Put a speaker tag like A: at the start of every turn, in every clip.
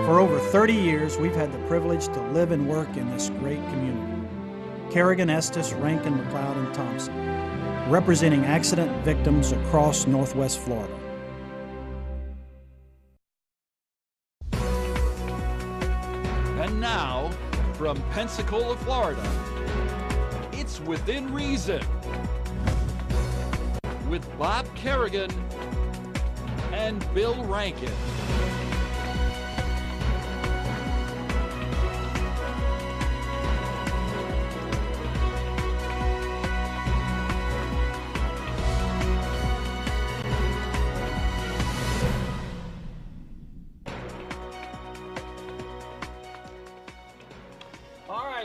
A: For over 30 years, we've had the privilege to live and work in this great community. Kerrigan, Estes, Rankin, McLeod, and Thompson, representing accident victims across Northwest Florida.
B: And now, from Pensacola, Florida, it's Within Reason with Bob Kerrigan and Bill Rankin.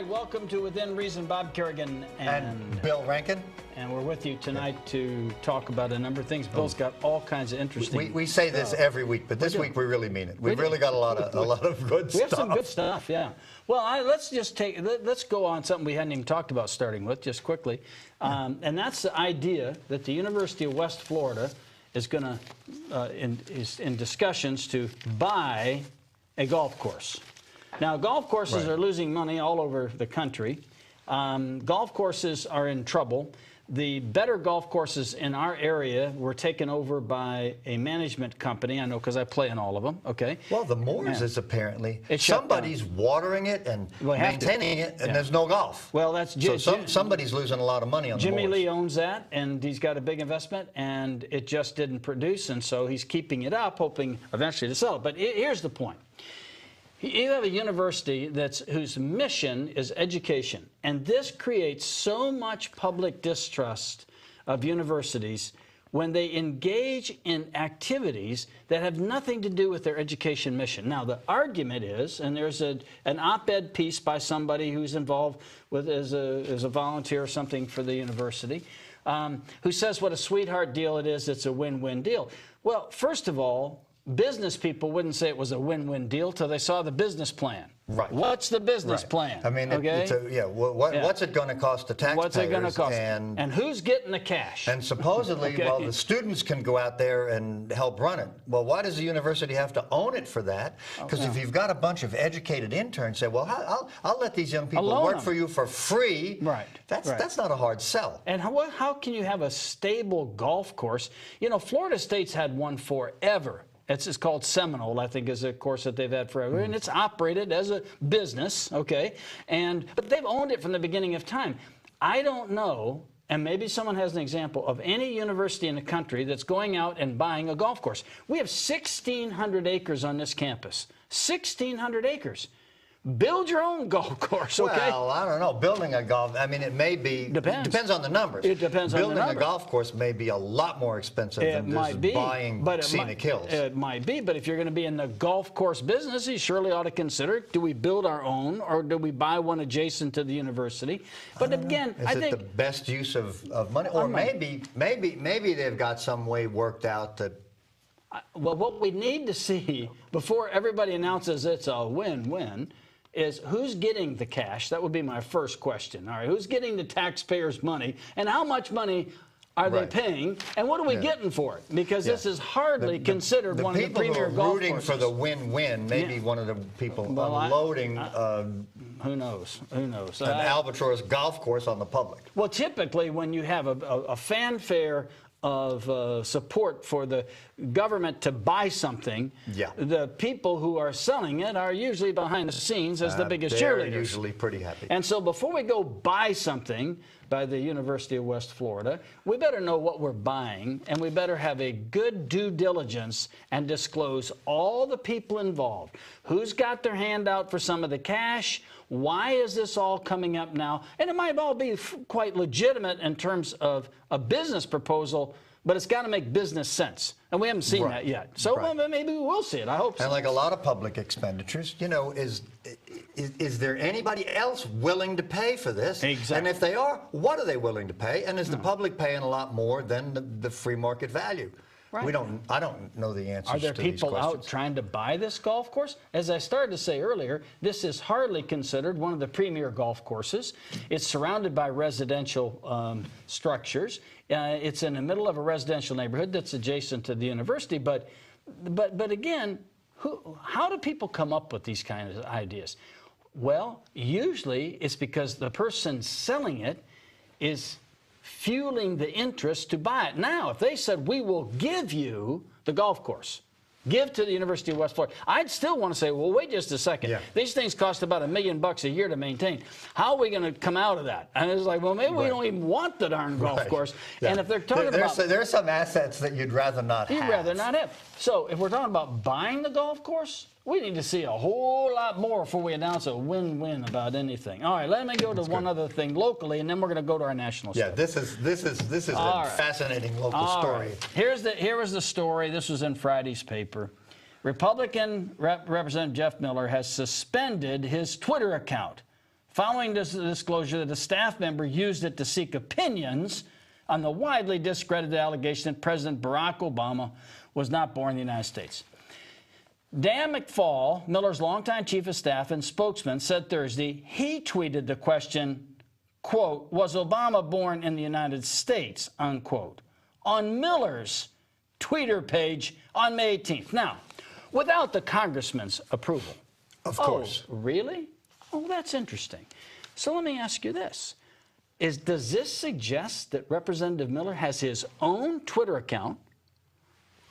C: Welcome to Within Reason. Bob Kerrigan
D: and Bill Rankin.
C: And we're with you tonight to talk about a number of things. Bill's got all kinds of interesting
D: We say this every week, but this week we really mean it. We've really got a lot of good stuff.
C: We have some good stuff, yeah. Well, let's go on something we hadn't even talked about starting with, just quickly. And that's the idea that the University of West Florida is going to, is in discussions to buy a golf course. Now, golf courses are losing money all over the country. Golf courses are in trouble. The better golf courses in our area were taken over by a management company. I know because I play in all of them. Okay.
D: Well, the Moors is apparently somebody's watering it and maintaining it, and there's no golf.
C: Well, that's
D: so somebody's losing a lot of money on the Moors.
C: Jimmy Lee owns that, and he's got a big investment, and it just didn't produce, and so he's keeping it up, hoping eventually to sell it. But here's the point. You have a university whose mission is education, and this creates so much public distrust of universities when they engage in activities that have nothing to do with their education mission. Now, the argument is, and there's an op-ed piece by somebody who's involved with as a volunteer or something for the university, who says what a sweetheart deal it is. It's a win-win deal. Well, first of all, business people wouldn't say it was a win-win deal till they saw the business plan.
D: Right.
C: What's the business plan?
D: I mean, what's it going to cost the taxpayers?
C: What's it going to cost? And who's getting the cash?
D: And supposedly, well, the students can go out there and help run it. Well, why does the university have to own it for that? Because if you've got a bunch of educated interns, say, well, I'll let these young people work for you for free.
C: Right.
D: That's not a hard sell.
C: And how can you have a stable golf course? You know, Florida State's had one forever. It's called Seminole, I think, is a course that they've had forever, and it's operated as a business, okay? But they've owned it from the beginning of time. I don't know, and maybe someone has an example, of any university in the country that's going out and buying a golf course. We have 1,600 acres on this campus. 1,600 acres. Build your own golf course, okay?
D: Well, I don't know. Building a golf, I mean, it may be... Depends on the numbers.
C: It depends on the numbers.
D: Building a golf course may be a lot more expensive than just buying scenic hills.
C: It might be, but if you're going to be in the golf course business, you surely ought to consider, do we build our own, or do we buy one adjacent to the university? But again, I think...
D: Is it the best use of money? Or maybe they've got some way worked out that...
C: Well, what we need to see before everybody announces it's a win-win is who's getting the cash. That would be my first question. All right, who's getting the taxpayers' money, and how much money are they paying, and what are we getting for it? Because this is hardly considered one of the premier golf courses. The people who are rooting for
D: the win-win may be one of the people unloading
C: who knows? Who knows?
D: An albatross golf course on the public.
C: Well, typically when you have a fanfare of support for the government to buy something, the people who are selling it are usually behind the scenes as the biggest cheerleaders.
D: They're usually pretty happy.
C: And so before we go buy something by the University of West Florida, we better know what we're buying, and we better have a good due diligence and disclose all the people involved. Who's got their hand out for some of the cash? Why is this all coming up now? And it might all be quite legitimate in terms of a business proposal, but it's got to make business sense. And we haven't seen that yet. So maybe we will see it. I hope so.
D: And like a lot of public expenditures, you know, is there anybody else willing to pay for this?
C: Exactly.
D: And if they are, what are they willing to pay? And is the public paying a lot more than the free market value? Right. I don't know the answers to these questions.
C: Are there people out trying to buy this golf course? As I started to say earlier, this is hardly considered one of the premier golf courses. It's surrounded by residential structures. It's in the middle of a residential neighborhood that's adjacent to the university. But again, How do people come up with these kinds of ideas? Well, usually it's because the person selling it is fueling the interest to buy it. Now, if they said, we will give you the golf course, give to the University of West Florida, I'd still want to say, well, wait just a second. Yeah. These things cost about $1 million a year to maintain. How are we going to come out of that? And it's like, well, maybe we don't even want the darn golf course. Yeah. And if they're talking about...
D: There's some assets that you'd rather not have.
C: You'd rather not have. So if we're talking about buying the golf course, we need to see a whole lot more before we announce a win-win about anything. All right, let me go to one other thing locally, and then we're going to go to our national story.
D: Yeah, this is a fascinating local story.
C: Right. Here was the story. This was in Friday's paper. Republican Representative Jeff Miller has suspended his Twitter account following this disclosure that a staff member used it to seek opinions on the widely discredited allegation that President Barack Obama was not born in the United States. Dan McFall, Miller's longtime chief of staff and spokesman, said Thursday he tweeted the question, quote, was Obama born in the United States, unquote, on Miller's Twitter page on May 18th. Now, without the congressman's approval.
D: Of course.
C: Oh, really? Oh, that's interesting. So let me ask you this. Does this suggest that Representative Miller has his own Twitter account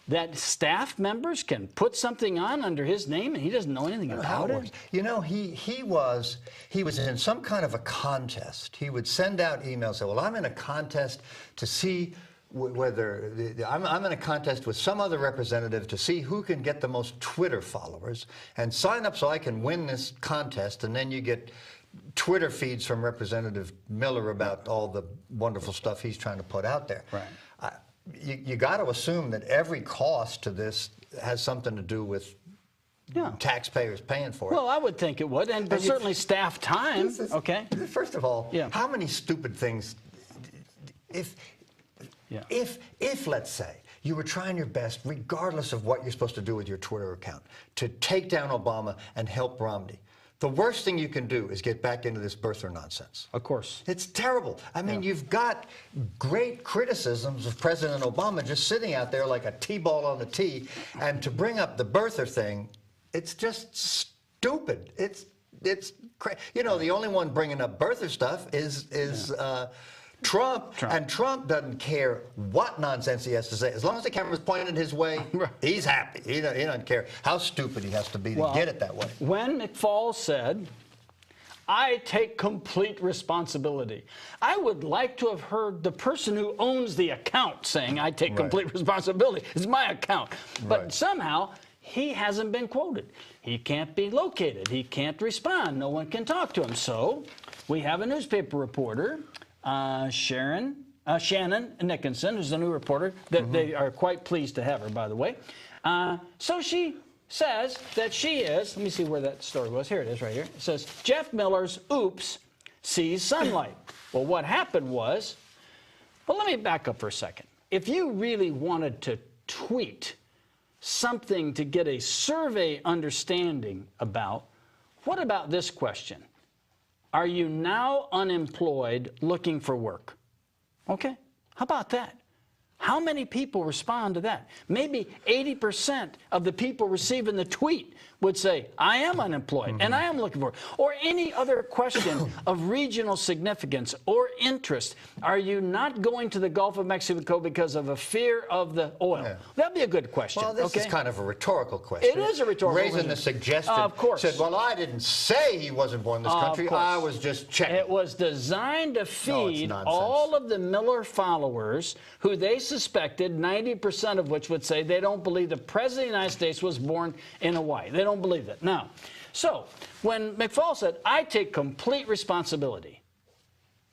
C: that staff members can put something on under his name and he doesn't know anything about it?
D: You know, he was in some kind of a contest. He would send out emails, say, well, I'm in a contest to see whether I'm in a contest with some other representative to see who can get the most Twitter followers and sign up so I can win this contest, and then you get Twitter feeds from Representative Miller about all the wonderful stuff he's trying to put out there.
C: Right.
D: You got to assume that every cost to this has something to do with taxpayers paying for it.
C: Well, I would think it would, but certainly staff time. Okay.
D: First of all, how many stupid things, if let's say you were trying your best, regardless of what you're supposed to do with your Twitter account, to take down Obama and help Romney, the worst thing you can do is get back into this birther nonsense.
C: Of course.
D: It's terrible. I mean, you've got great criticisms of President Obama just sitting out there like a T-ball on the tee, and to bring up the birther thing, it's just stupid. It's you know, the only one bringing up birther stuff is Trump, and Trump doesn't care what nonsense he has to say. As long as the camera's pointed his way, he's happy. He doesn't care how stupid he has to be to get it that way.
C: When McFall said, I take complete responsibility, I would like to have heard the person who owns the account saying, I take complete responsibility. It's my account. But somehow, he hasn't been quoted. He can't be located. He can't respond. No one can talk to him. So we have a newspaper reporter, Shannon Nickinson, who's a new reporter, that they are quite pleased to have her, by the way. So she says that she is, let me see where that story was. Here it is right here. It says, Jeff Miller's oops sees sunlight. Well, what happened was, well, let me back up for a second. If you really wanted to tweet something to get a survey understanding about, what about this question? Are you now unemployed looking for work? Okay, how about that? How many people respond to that? Maybe 80% of the people receiving the tweet would say, I am unemployed and I am looking for it. Or any other question of regional significance or interest. Are you not going to the Gulf of Mexico because of a fear of the oil? Yeah. That'd be a good question.
D: Well, this is kind of a rhetorical question.
C: It is a rhetorical question.
D: Raising the suggestion. Of course. Said, well, I didn't say he wasn't born in this country. I was just checking.
C: It was designed to feed all of the Miller followers who they suspected, 90% of which would say they don't believe the President of the United States was born in Hawaii. They don't believe it. Now, so when McFall said, I take complete responsibility,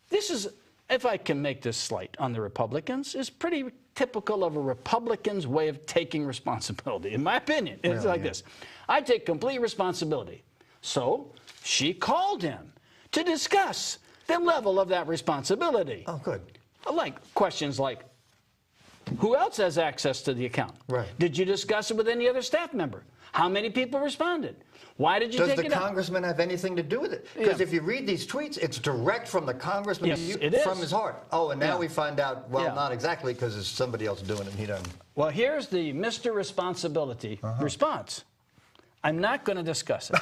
C: this is, if I can make this slight on the Republicans, is pretty typical of a Republican's way of taking responsibility, in my opinion. It's like this. I take complete responsibility. So she called him to discuss the level of that responsibility.
D: Oh, good.
C: Like questions like, who else has access to the account?
D: Right.
C: Did you discuss it with any other staff member? How many people responded? Why did you take it up?
D: Does the congressman have anything to do with it? Because if you read these tweets, it's direct from the congressman from his heart. Oh, and now we find out, well, not exactly, because there's somebody else doing it and he doesn't.
C: Well, here's the Mr. Responsibility response. I'm not going to discuss it.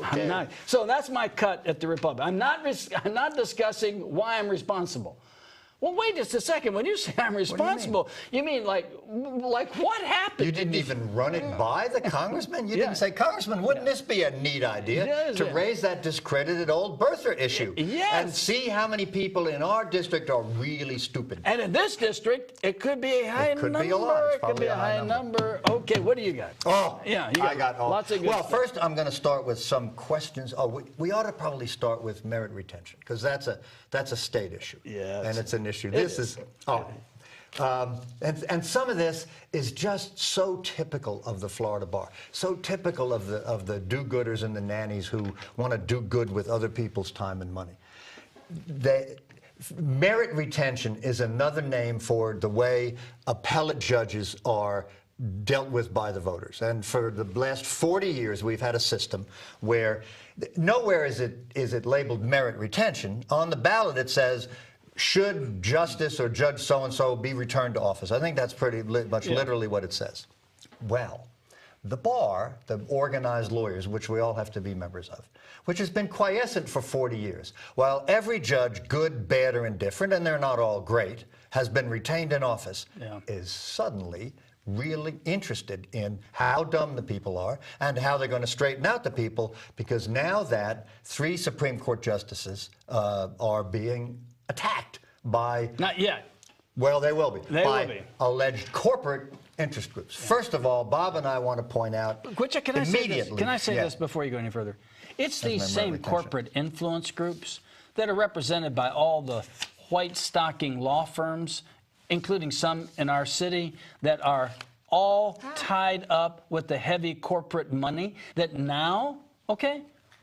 C: I'm not. So that's my cut at the Republic. I'm not discussing why I'm responsible. Well, wait just a second. When you say I'm responsible, you mean like what happened?
D: You didn't even run it by the congressman? You didn't say, Congressman, wouldn't this be a neat idea to raise that discredited old birther issue?
C: Yes.
D: And see how many people in our district are really stupid.
C: And in this district, it could be a high number.
D: It could be a lot.
C: It could be a high number. Okay, what do you got?
D: Oh,
C: yeah,
D: I got
C: lots of good stuff.
D: First, I'm going to start with some questions. Oh, we ought to probably start with merit retention, because that's a state issue.
C: Yeah.
D: And it's an issue. This is and some of this is just so typical of the Florida bar, so typical of the do-gooders and the nannies who want to do good with other people's time and money. Merit retention is another name for the way appellate judges are dealt with by the voters. And for the last 40 years, we've had a system where nowhere is it labeled merit retention. On the ballot, it says, should Justice or Judge so-and-so be returned to office? I think that's pretty much literally what it says. Well, the bar, the organized lawyers, which we all have to be members of, which has been quiescent for 40 years, while every judge, good, bad, or indifferent, and they're not all great, has been retained in office, is suddenly really interested in how dumb the people are and how they're going to straighten out the people, because now that 3 Supreme Court justices are being attacked by...
C: Not yet.
D: Well, they will be.
C: They will be.
D: Alleged corporate interest groups. First of all, Bob and I want to point out immediately...
C: Can I say this before you go any further? It's these same corporate influence groups that are represented by all the white-stocking law firms, including some in our city, that are all tied up with the heavy corporate money that now,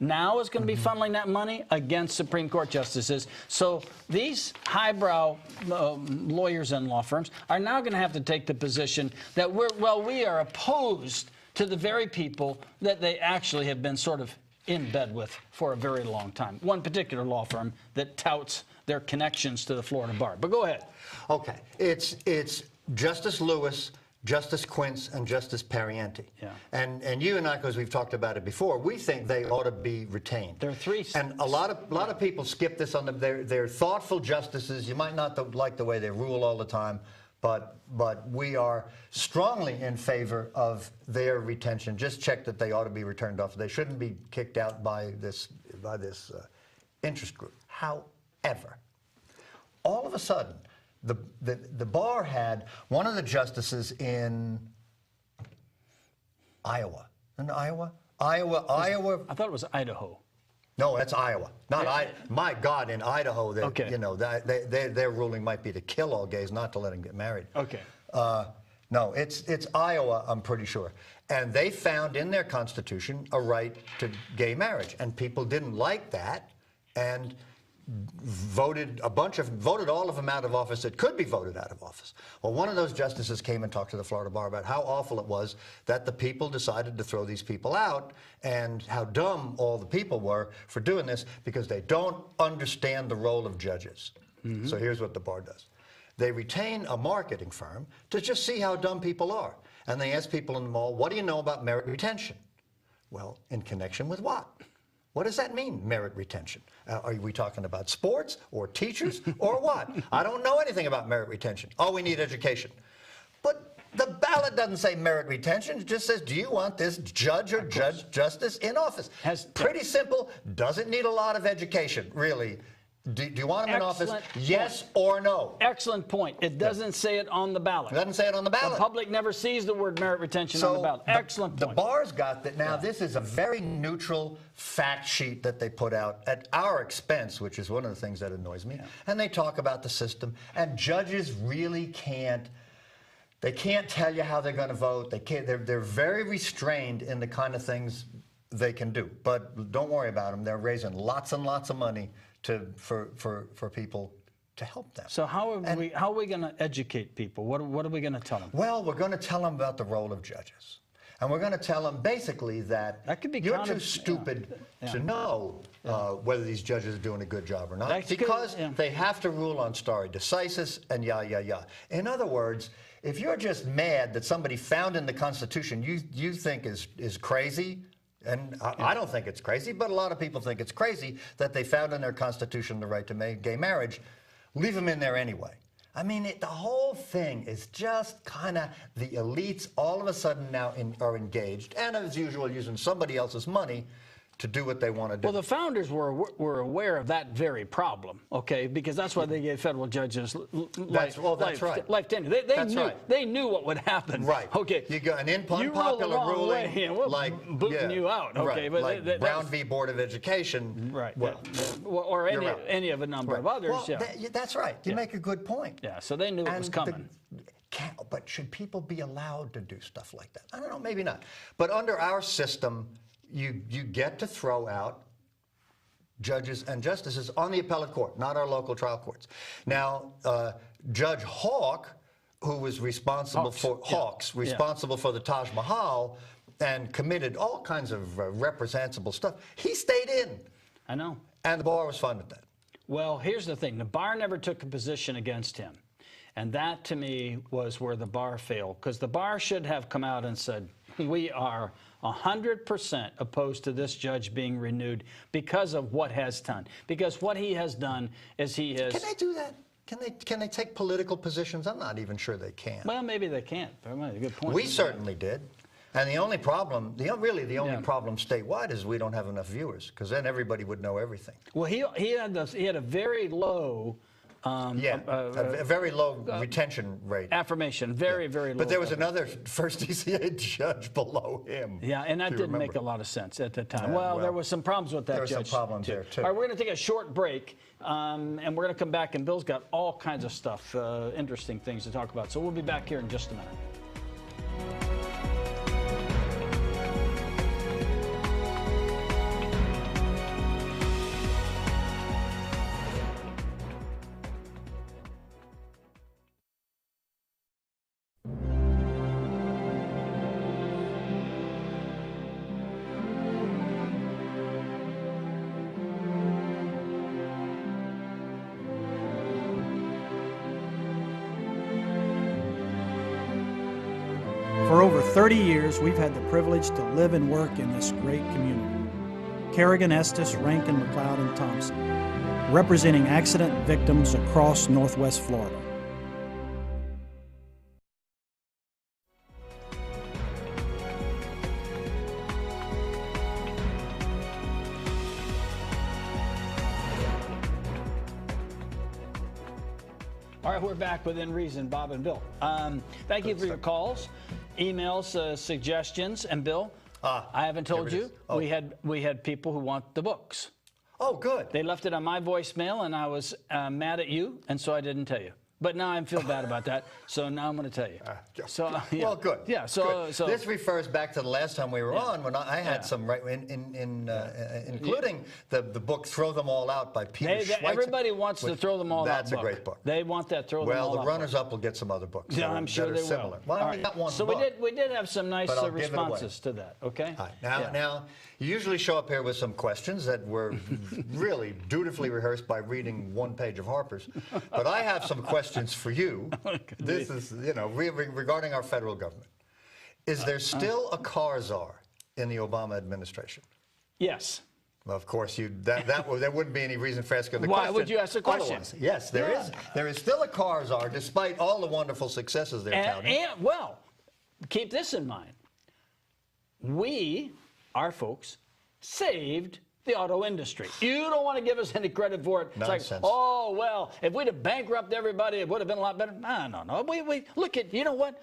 C: now is going to be funneling that money against Supreme Court justices. So these highbrow lawyers and law firms are now going to have to take the position that we are opposed to the very people that they actually have been sort of in bed with for a very long time. One particular law firm that touts their connections to the Florida bar. But go ahead.
D: Okay. It's Justice Lewis, Justice Quince, and Justice Pariente.
C: Yeah.
D: And you and I, because we've talked about it before, we think they ought to be retained.
C: There are 3.
D: And a lot of people skip this on they're thoughtful justices. You might not like the way they rule all the time, but we are strongly in favor of their retention. Just check that they ought to be returned off. They shouldn't be kicked out by this interest group. However, all of a sudden, the bar had one of the justices in Iowa. In Iowa?
C: I thought it was Idaho.
D: No, that's Iowa. My God, in Idaho, their ruling might be to kill all gays, not to let them get married.
C: Okay.
D: No, it's Iowa, I'm pretty sure. And they found in their constitution a right to gay marriage, and people didn't like that, and voted all of them out of office that could be voted out of office. Well, one of those justices came and talked to the Florida bar about how awful it was that the people decided to throw these people out, and how dumb all the people were for doing this, because they don't understand the role of judges. So here's what the bar does. They retain a marketing firm to just see how dumb people are. And they ask people in the mall, what do you know about merit retention? Well, in connection with what? What does that mean, merit retention? Are we talking about sports or teachers or what? I don't know anything about merit retention. Oh, we need education. But the ballot doesn't say merit retention. It just says, do you want this judge or justice in office? Pretty simple. Doesn't need a lot of education, really. Do you want him in office? Yes or no?
C: Excellent point. It doesn't say it on the ballot.
D: It doesn't say it on the ballot.
C: The public never sees the word merit retention on the ballot. Excellent point.
D: The bar's got that. Now, this is a very neutral fact sheet that they put out at our expense, which is one of the things that annoys me. Yeah. And they talk about the system. And judges really can't tell you how they're going to vote. They can't. They're very restrained in the kind of things they can do. But don't worry about them. They're raising lots and lots of money for people to help them. So how are we going to educate people? What are we going to tell them? Well, we're going to tell them about the role of judges. And we're going to tell them basically that you're too stupid to know whether these judges are doing a good job or not, because they have to rule on stare decisis and In other words, if you're just mad that somebody found in the Constitution you think is crazy, and I don't think it's crazy, but a lot of people think it's crazy that they found in their Constitution the right to make gay marriage, leave them in there anyway. I mean, the whole thing is just kind of the elites all of a sudden now are engaged, and as usual, using somebody else's money to do what they want to do.
C: Well, the founders were aware of that very problem, okay, because that's why they gave federal judges life tenure. They knew what would happen.
D: Right.
C: Okay.
D: You got an unpopular ruling,
C: we'll
D: like
C: booting you out. Okay,
D: right,
C: but
D: like Brown v. Board of Education.
C: Right.
D: Well,
C: or any of a number of others.
D: Well, that's right. You make a good point.
C: Yeah. So they knew it was coming.
D: But should people be allowed to do stuff like that? I don't know. Maybe not. But under our system, you get to throw out judges and justices on the appellate court, not our local trial courts. Now, Judge Hawk, who was responsible for the Taj Mahal and committed all kinds of reprehensible stuff, he stayed in.
C: I know.
D: And the bar was fine with that.
C: Well, here's the thing. The bar never took a position against him. And that, to me, was where the bar failed, because the bar should have come out and said, we are 100% opposed to this judge being renewed because of what has done. Because what he has done is he has...
D: Can they do that? Can they take political positions? I'm not even sure they can.
C: Well, maybe they can't. That's a good point.
D: We certainly did. And the only problem, really the only problem statewide is we don't have enough viewers, because then everybody would know everything.
C: Well, he had a very low...
D: a very low retention rate.
C: Affirmation, very low.
D: But there was another first DCA judge below him.
C: Yeah, and that didn't make a lot of sense at the time. Well, there was some problems with that judge.
D: There were some problems there, too.
C: All right, we're going to take a short break, and we're going to come back, and Bill's got all kinds of stuff, interesting things to talk about. So we'll be back here in just a minute.
A: For over 30 years, we've had the privilege to live and work in this great community. Kerrigan, Estes, Rankin, McLeod, and Thompson, representing accident victims across Northwest Florida.
C: All right, we're back within reason, Bob and Bill. Thank you for your calls, emails, suggestions, and Bill. I haven't told you. We had people who want the books.
D: Oh, good.
C: They left it on my voicemail, and I was mad at you, and so I didn't tell you. But now I feel bad about that, so now I'm going to tell you.
D: Well, good.
C: Yeah. So
D: this refers back to the last time we were on, when I had some including the book "Throw Them All Out" by Peter Schweitzer.
C: Everybody wants to throw them all out.
D: That's a great book.
C: They want that throw them all out.
D: Well, the runners-up will get some other books.
C: Yeah, I'm sure they will.
D: Well, I only got one
C: so
D: book.
C: we did have some nice responses to that. Okay.
D: Now, you usually show up here with some questions that were really dutifully rehearsed by reading one page of Harper's, but I have some questions for you. This is, regarding our federal government. Is there still a car czar in the Obama administration?
C: Yes.
D: Well, of course, there wouldn't be any reason for asking the question.
C: Why would you ask the question?
D: Otherwise. Yes, there is. There is still a car czar, despite all the wonderful successes they're touting.
C: And, well, keep this in mind. Our folks, saved the auto industry. You don't want to give us any credit for it.
D: Nonsense.
C: It's like, oh, well, if we'd have bankrupted everybody, it would have been a lot better. No. Look at, you know what?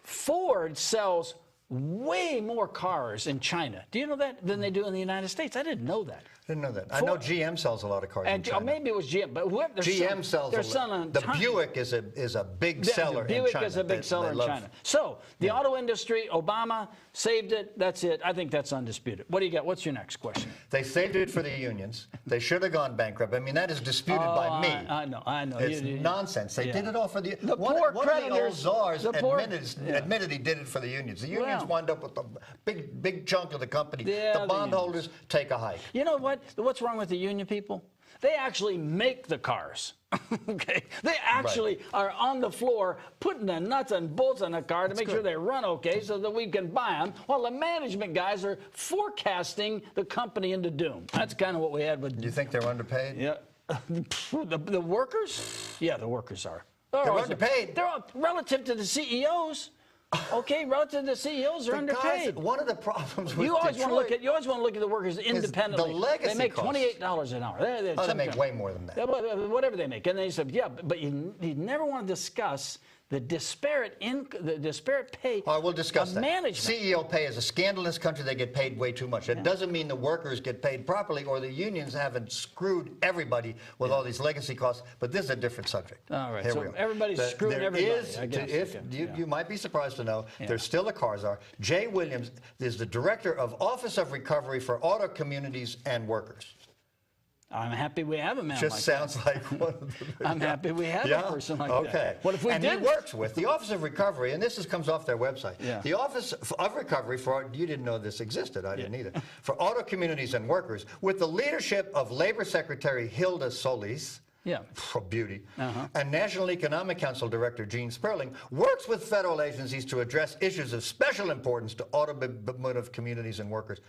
C: Ford sells way more cars in China. Do you know that? Than they do in the United States. I didn't know that.
D: Didn't know that. I know GM sells a lot of cars in China.
C: Maybe it was GM, but
D: GM sells a lot. The Buick is a big seller in China.
C: Buick is a big seller in China. So the auto industry, Obama saved it. That's it. I think that's undisputed. What do you got? What's your next question?
D: They saved it for the unions. They should have gone bankrupt. I mean, that is disputed by me.
C: I know.
D: It's nonsense. They did it all for the
C: one of
D: the old czars admitted he did it for the unions. The unions wind up with a big chunk of the company. The bondholders take a hike.
C: You know what? What's wrong with the union people? They actually make the cars. Okay, they actually are on the floor putting the nuts and bolts on the car to make sure they run okay, so that we can buy them. While the management guys are forecasting the company into doom. That's kind of what we had with.
D: Do you think they're underpaid?
C: Yeah, the workers. Yeah, the workers are.
D: They're underpaid.
C: They're relative to the CEOs. Okay, relative to the CEOs, they're underpaid.
D: Guys, one of the problems with
C: you always
D: Detroit
C: want to look at the workers independently.
D: The legacy
C: they make
D: costs.
C: $28 an hour.
D: They make way more than that.
C: Whatever they make, and they said, yeah, but you never want to discuss the disparate pay.
D: All right, we'll discuss
C: of
D: that.
C: Management.
D: CEO pay is a scandal in this country. They get paid way too much. It doesn't mean the workers get paid properly or the unions haven't screwed everybody with all these legacy costs. But this is a different subject.
C: All right,
D: Here
C: so
D: we are.
C: everybody's screwing everybody. I guess.
D: You might be surprised to know there's still a cars are. Jay Williams is the director of Office of Recovery for Auto Communities and Workers.
C: I'm happy we have a man
D: Just
C: like
D: sounds
C: that.
D: like one of the
C: I'm happy we have a person like that.
D: Okay.
C: What if we
D: and
C: didn't?
D: he works with the Office of Recovery, and this comes off their website.
C: Yeah.
D: The Office of Recovery for, you didn't know this existed, I didn't either, for Auto Communities and Workers, with the leadership of Labor Secretary Hilda Solis, for beauty, and National Economic Council Director Gene Sperling, works with federal agencies to address issues of special importance to automotive communities and workers.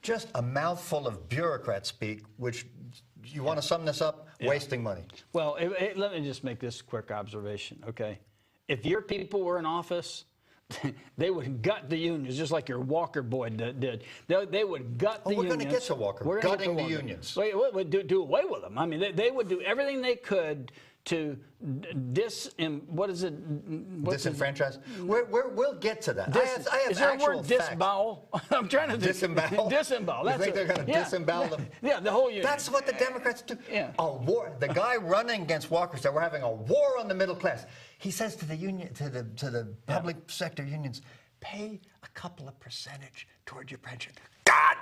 D: Just a mouthful of bureaucrat speak, which, you want to sum this up? Wasting money.
C: Well, let me just make this quick observation, okay? If your people were in office, they would gut the unions, just like your Walker boy did. They would gut the unions.
D: We're going to get to Walker, gutting the unions.
C: Do away with them. I mean, they would do everything they could to
D: disenfranchise? We'll get to that. I have
C: is there a
D: actual
C: word
D: facts.
C: disembowel? I'm trying to
D: disembowel.
C: Disembowel.
D: You think they're going to disembowel them?
C: Yeah, the whole union.
D: That's what the Democrats do.
C: Yeah.
D: A war. The guy running against Walker said we're having a war on the middle class. He says to the union, to the public sector unions, pay a couple of percentage toward your pension. God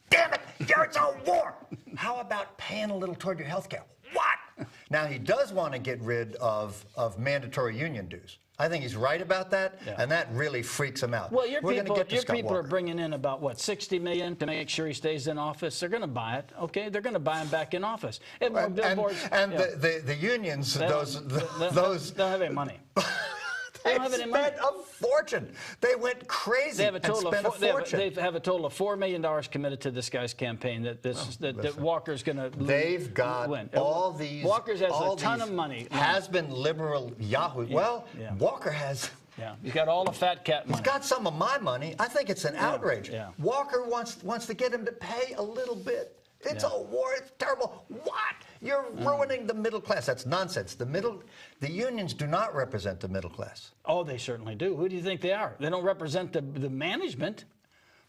D: damn it! It's a war. How about paying a little toward your health care? What? Now, he does want to get rid of mandatory union dues. I think he's right about that, and that really freaks him out.
C: Well, your people are bringing in about, what, $60 million to make sure he stays in office. They're going to buy it, okay? They're going to buy him back in office.
D: The unions, those...
C: They'll have any money.
D: They spent a fortune. They went crazy
C: they have a total
D: and spent a fortune.
C: They have a total of $4 million committed to this guy's campaign that Walker's going to
D: They've got
C: win.
D: all these...
C: Walker's has a ton of money.
D: Has-been liberal Yahoo. Well, Walker has...
C: Yeah, he's got all the fat cat money.
D: He's got some of my money. I think it's an outrage.
C: Yeah.
D: Walker wants to get him to pay a little bit. It's a war. It's terrible. What? You're ruining the middle class. That's nonsense. The unions do not represent the middle class.
C: Oh, they certainly do. Who do you think they are? They don't represent the management.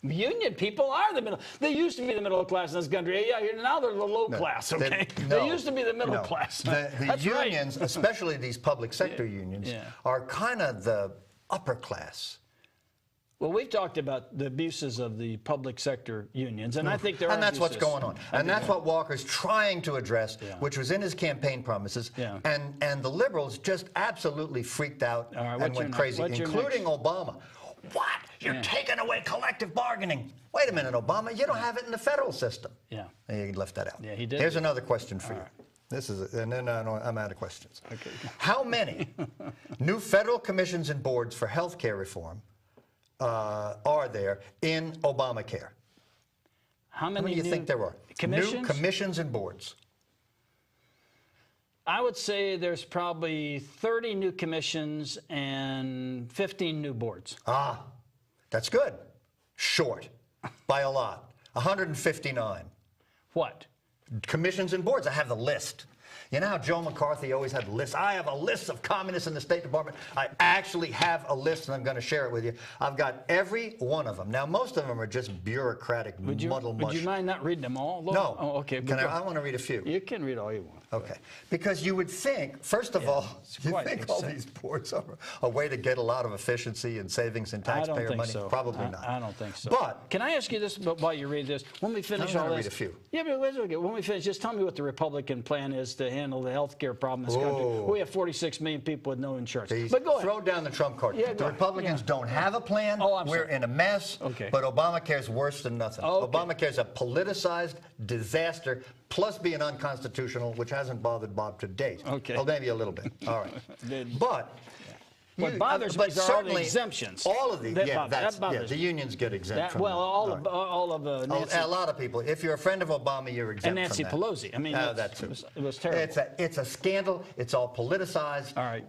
C: Union people are the middle. They used to be the middle class in this country. Yeah, now they're the low class. Okay, they used to be the middle class.
D: The unions, especially these public sector unions, are kind of the upper class.
C: Well, we've talked about the abuses of the public sector unions, and I think there are
D: And that's
C: abuses.
D: what's going on. And that's what Walker's trying to address, which was in his campaign promises. And the liberals just absolutely freaked out and went crazy, including Obama. What? You're taking away collective bargaining. Wait a minute, Obama. You don't have it in the federal system.
C: Yeah.
D: He left that out.
C: Yeah, he did.
D: Here's another question for you. This is, and then I'm out of questions.
C: Okay.
D: How many new federal commissions and boards for health care reform are there in Obamacare?
C: How many
D: do you think there are?
C: Commissions?
D: New commissions and boards.
C: I would say there's probably 30 new commissions and 15 new boards.
D: Ah, that's good. Short by a lot. 159.
C: What?
D: Commissions and boards. I have the list. You know how Joe McCarthy always had lists? I have a list of communists in the State Department. I actually have a list, and I'm going to share it with you. I've got every one of them. Now, most of them are just bureaucratic muddle mush.
C: Would you mind not reading them all?
D: No.
C: Oh, okay.
D: I want to read a few.
C: You can read all you want.
D: Okay. Because you would think, first of all, you think all these boards are a way to get a lot of efficiency and savings in taxpayer money?
C: So.
D: Probably not.
C: I don't think so.
D: But
C: can I ask you this while you read this? When we finish all this,
D: read a few.
C: Yeah, but when we finish, just tell me what the Republican plan is to handle the health care problem in this country. We have 46 million people with no insurance.
D: But
C: go ahead.
D: Throw down the Trump card.
C: Yeah,
D: the Republicans don't have a plan. We're in a mess. But Obamacare is worse than nothing. Obamacare is a politicized disaster, plus being unconstitutional, which hasn't bothered Bob to date. Well, maybe a little bit. All right. But
C: what bothers me are all the exemptions.
D: All of the the unions get exempt from
C: all of Nancy.
D: A lot of people. If you're a friend of Obama, you're exempt
C: and Nancy
D: from that.
C: Pelosi. I mean, it was terrible.
D: It's a scandal. It's all politicized.
C: All right.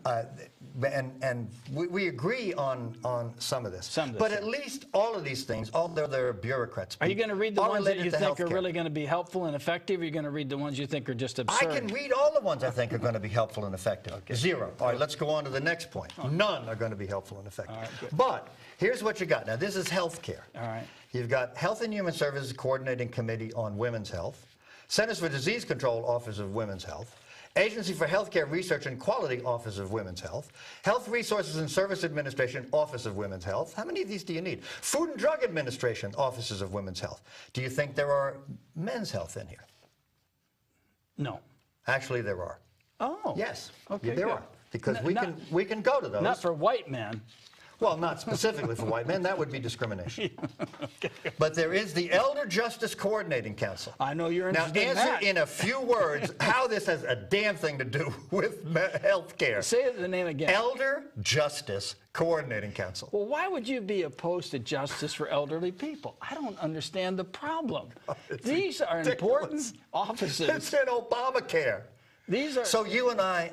D: And we agree on some of this. But at least all of these things, although they're bureaucrats.
C: Are you going to read the ones that you think are really going to be helpful and effective? Or are you going to read the ones you think are just absurd?
D: I can read all the ones I think are going to be helpful and effective. Zero. All right, let's go on to the next point. None are going to be helpful and effective.
C: All right,
D: but here's what you got. Now, this is health care.
C: All right.
D: You've got Health and Human Services Coordinating Committee on Women's Health, Centers for Disease Control Office of Women's Health, Agency for Healthcare Research and Quality Office of Women's Health, Health Resources and Service Administration Office of Women's Health. How many of these do you need? Food and Drug Administration Offices of Women's Health. Do you think there are men's health in here?
C: No.
D: Actually, there are.
C: Oh.
D: Yes.
C: Okay.
D: There are. Because we can go to those.
C: Not for white men.
D: Well, not specifically for white men. That would be discrimination. But there is the Elder Justice Coordinating Council.
C: I know you're interested in that.
D: Now, answer in a few words how this has a damn thing to do with health care.
C: Say the name again.
D: Elder Justice Coordinating Council.
C: Well, why would you be opposed to justice for elderly people? I don't understand the problem. These are important offices.
D: It's in Obamacare.
C: These are.
D: So you and I,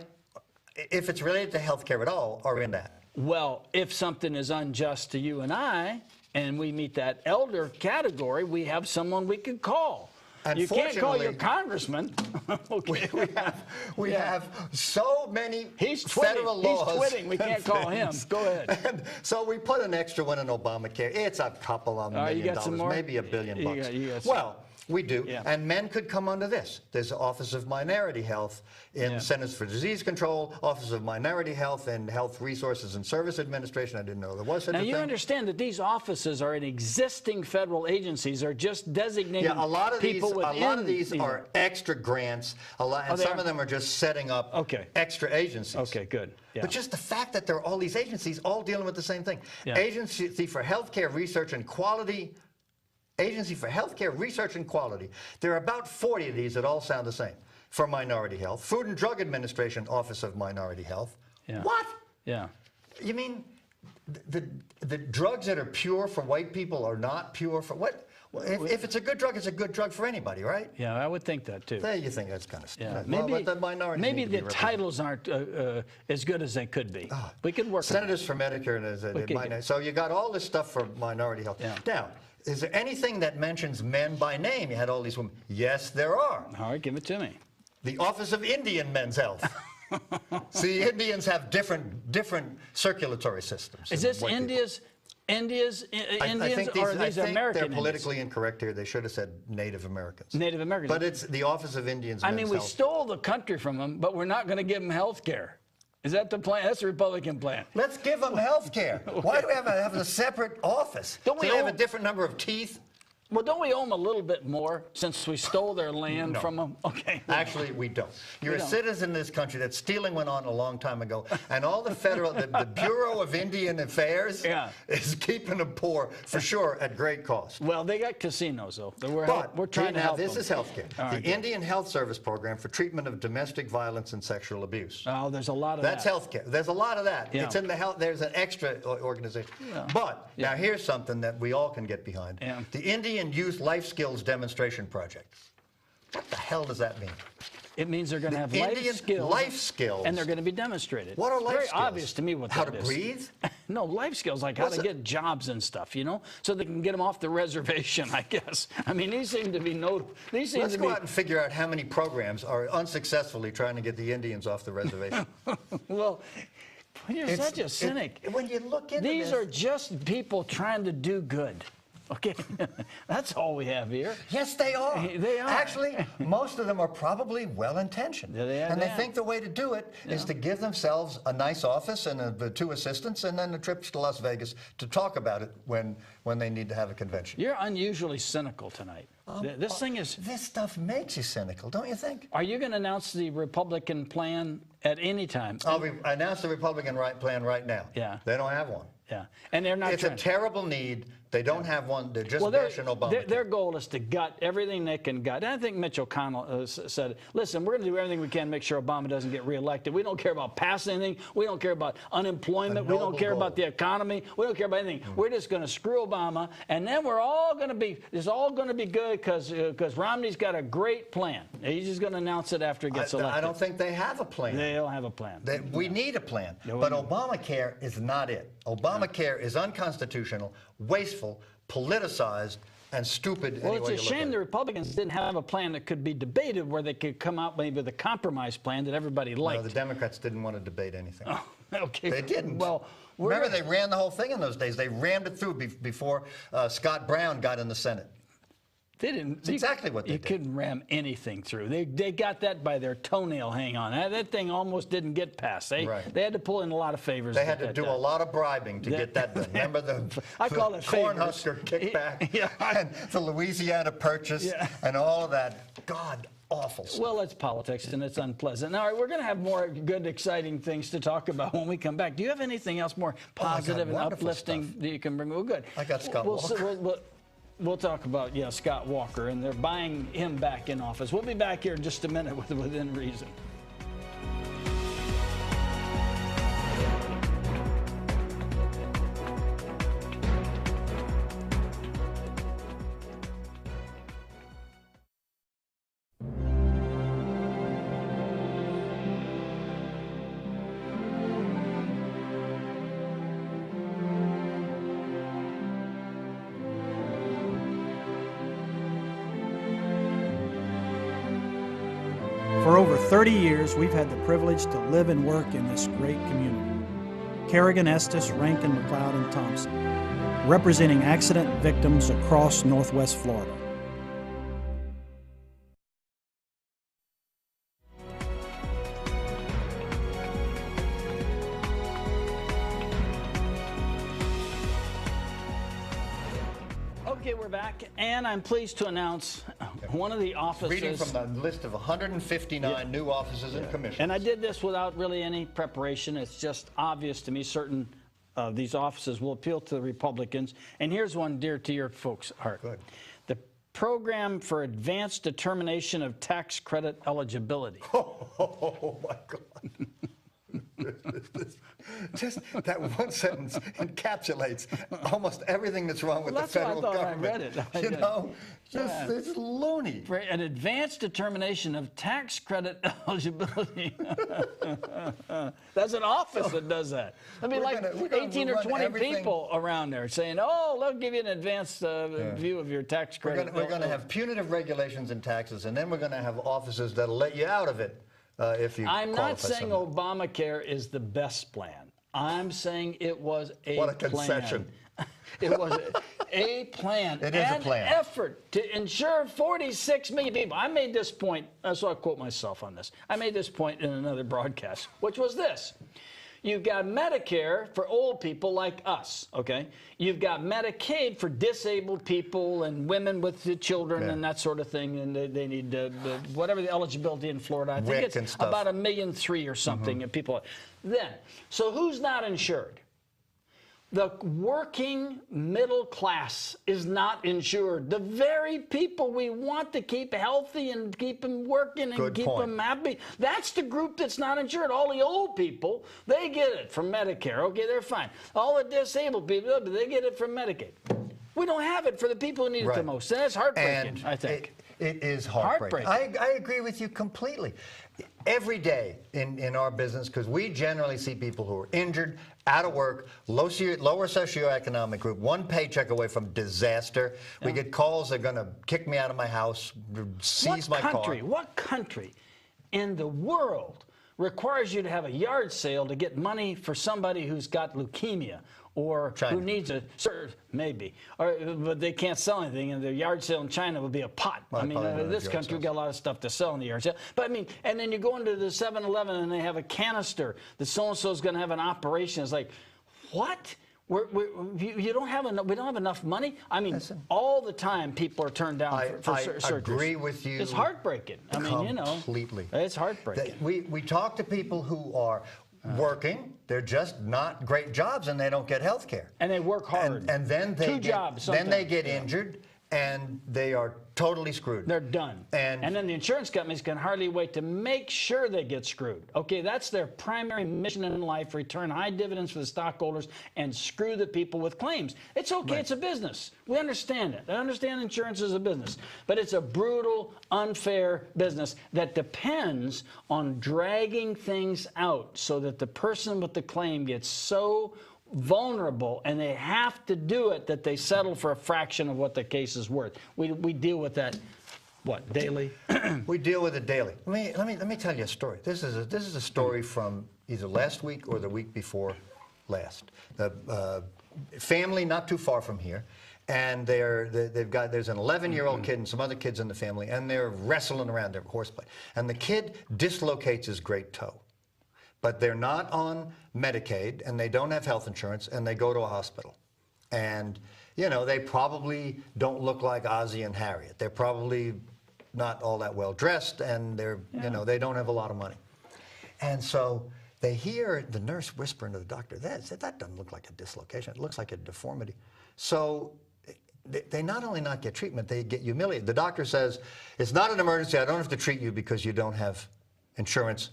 D: if it's related to health care at all, are in that.
C: Well, if something is unjust to you and I, and we meet that elder category, we have someone we can call. You can't call your congressman.
D: We have so many federal laws.
C: He's twitting. We can't call him. Go ahead.
D: And so we put an extra one in Obamacare. It's a couple of $1 million, maybe $1 billion. Well, we do. Yeah. And men could come under this. There's the Office of Minority Health in Centers for Disease Control, Office of Minority Health and Health Resources and Service Administration. I didn't know there was such a thing.
C: Now, you understand that these offices are in existing federal agencies, are just designating people within.
D: A lot of these are extra grants, and some of them are just setting up extra agencies.
C: Okay, good. Yeah.
D: But just the fact that there are all these agencies all dealing with the same thing. Agency for Healthcare Research and Quality. Agency for Healthcare Research and Quality. There are about 40 of these that all sound the same. For minority health. Food and Drug Administration Office of Minority Health.
C: Yeah.
D: What?
C: Yeah.
D: You mean the drugs that are pure for white people are not pure for what? Well, if it's a good drug, it's a good drug for anybody, right?
C: Yeah, I would think that too.
D: There you think that's kind of stupid.
C: Yeah.
D: Maybe the minorities
C: maybe the titles aren't as good as they could be. We could work.
D: Senators for Medicare and so you got all this stuff for minority health.
C: Yeah.
D: Now, is there anything that mentions men by name? You had all these women. Yes, there are.
C: All right, give it to me.
D: The Office of Indian Men's Health. See, Indians have different circulatory systems.
C: Is this Indians, or are these American
D: they're politically incorrect here. They should have said Native Americans.
C: Native Americans.
D: But it's the Office of Indians Men's Health.
C: We stole the country from them, but we're not going to give them health care. Is that the plan? That's the Republican plan.
D: Let's give them health care. Why do we have a separate office?
C: Don't we
D: have a different number of teeth?
C: Well, don't we owe them a little bit more since we stole their land from them? Okay.
D: Actually, we don't. You're a citizen in this country. That stealing went on a long time ago. And all the federal, the Bureau of Indian Affairs is keeping them poor, for sure, at great cost.
C: Well, they got casinos, though. We're trying to help them.
D: This is health care. The Indian Health Service Program for treatment of domestic violence and sexual abuse.
C: Oh, there's a lot of that.
D: That's health care. There's a lot of that. Yeah. It's in the health. There's an extra organization. Yeah. But now here's something that we all can get behind. Yeah. The Indian Youth Life Skills Demonstration Project. What the hell does that mean?
C: It means they're going to have life skills. And they're going to be demonstrated.
D: What are life skills?
C: It's very obvious to me what that is.
D: How to breathe?
C: No, life skills, like how to get jobs and stuff, you know? So they can get them off the reservation, I guess. I mean, these seem to be Let's
D: go out and figure out how many programs are unsuccessfully trying to get the Indians off the reservation.
C: Well, you're such a cynic.
D: When you look into
C: these are just people trying to do good. Okay, that's all we have here.
D: Yes, they are.
C: They are.
D: Actually, most of them are probably well-intentioned.
C: Yeah,
D: and they think the way to do it is to give themselves a nice office and the 2 assistants and then the trips to Las Vegas to talk about it when they need to have a convention.
C: You're unusually cynical tonight. This
D: stuff makes you cynical, don't you think?
C: Are you going to announce the Republican plan at any time?
D: I'll announce the Republican plan right now.
C: Yeah.
D: They don't have one.
C: Yeah, and they're not.
D: It's a terrible need. They don't have one. They're just bashing Obama.
C: Their goal is to gut everything they can gut. And I think Mitch McConnell said, listen, we're going to do everything we can to make sure Obama doesn't get reelected. We don't care about passing anything. We don't care about unemployment. We don't care about the economy. We don't care about anything. We're just going to screw Obama, and then we're all going to be, it's all going to be good because Romney's got a great plan. He's just going to announce it after he gets elected.
D: I don't think they have a plan.
C: They don't have a plan.
D: We need a plan. But Obamacare is not it. Obamacare is unconstitutional, wasteful, politicized, and stupid.
C: Well, it's a shame the Republicans didn't have a plan that could be debated where they could come out maybe with a compromise plan that everybody liked.
D: No, the Democrats didn't want to debate anything.
C: Oh, okay.
D: They didn't.
C: Well,
D: remember, they ran the whole thing in those days. They rammed it through before Scott Brown got in the Senate.
C: They didn't.
D: That's exactly what they did.
C: You couldn't ram anything through. They got that by their toenail hang on. That thing almost didn't get passed. They had to pull in a lot of favors.
D: They had to do a lot of bribing to get that done. Remember the Cornhusker kickback and the Louisiana Purchase and all of that. God, awful stuff.
C: Well, it's politics and it's unpleasant. All right, we're going to have more good, exciting things to talk about when we come back. Do you have anything else more positive and uplifting that you can bring? Well, good.
D: I got Scott Walker.
C: We'll talk about, Scott Walker, and they're buying him back in office. We'll be back here in just a minute with Within Reason.
A: For over 30 years, we've had the privilege to live and work in this great community. Kerrigan, Estes, Rankin, McLeod, and Thompson, representing accident victims across Northwest Florida.
C: Okay, we're back, and I'm pleased to announce one of the offices.
D: Reading from the list of 159 new offices and commissions.
C: And I did this without really any preparation. It's just obvious to me certain of these offices will appeal to the Republicans. And here's one dear to your folks' heart.
D: Good.
C: The Program for Advanced Determination of Tax Credit Eligibility.
D: Oh my God. Just that one sentence encapsulates almost everything that's wrong with the federal government.
C: I read it.
D: It's loony.
C: For an advanced determination of tax credit eligibility. That's an office that does that. I mean, like 18 or 20 people around there saying, "Oh, they'll give you an advanced view of your tax credit."
D: We're going to have punitive regulations and taxes, and then we're going to have offices that'll let you out of it.
C: I'm not saying Obamacare is the best plan. I'm saying it was a plan.
D: What a concession.
C: It was a plan.
D: It is a plan.
C: Effort to insure 46 million people. I made this point, so I'll quote myself on this. I made this point in another broadcast, which was this. You've got Medicare for old people like us, okay? You've got Medicaid for disabled people and women with the children and that sort of thing, and they need whatever the eligibility in Florida. I think it's about 1.3 million or something of people. Then, so who's not insured? The working middle class is not insured. The very people we want to keep healthy and keep them working and keep them happy, that's the group that's not insured. All the old people, they get it from Medicare. Okay, they're fine. All the disabled people, they get it from Medicaid. We don't have it for the people who need it the most. And that's heartbreaking, I think.
D: It is heartbreaking. I agree with you completely. Every day in our business, because we generally see people who are injured, out of work, lower socioeconomic group, one paycheck away from disaster. We get calls, they're going to kick me out of my house, seize my car.
C: What country in the world requires you to have a yard sale to get money for somebody who's got leukemia or
D: China.
C: who needs a maybe, but they can't sell anything, and the yard sale in China would be a pot.
D: Well,
C: I mean, this country we got a lot of stuff to sell in the yard sale. But I mean, and then you go into the 7-Eleven and they have a canister that so-and-so is going to have an operation. It's like, what? You don't have enough. We don't have enough money. I mean, all the time people are turned down for surgery.
D: I agree with you.
C: It's heartbreaking. I mean, you know,
D: completely.
C: It's heartbreaking.
D: We talk to people who are working. They're just not great jobs, and they don't get health care.
C: And they work hard.
D: And then they
C: Two jobs.
D: Then they get injured, and they are totally screwed.
C: They're done. And then the insurance companies can hardly wait to make sure they get screwed. Okay, that's their primary mission in life: return high dividends for the stockholders and screw the people with claims. It's okay. Right. It's a business. We understand it. I understand insurance is a business, but it's a brutal, unfair business that depends on dragging things out so that the person with the claim gets so vulnerable, and they have to do it, that they settle for a fraction of what the case is worth. We deal with that, what, daily?
D: We deal with it daily. Let me tell you a story. This is a story from either last week or the week before last. The family not too far from here, and there's an 11-year-old kid and some other kids in the family, and they're wrestling around their horseplay, and the kid dislocates his great toe. But they're not on Medicaid, and they don't have health insurance, and they go to a hospital. And, you know, they probably don't look like Ozzie and Harriet. They're probably not all that well dressed, and you know, they don't have a lot of money. And so they hear the nurse whispering to the doctor, that doesn't look like a dislocation. It looks like a deformity. So they not only not get treatment, they get humiliated. The doctor says, it's not an emergency. I don't have to treat you because you don't have insurance.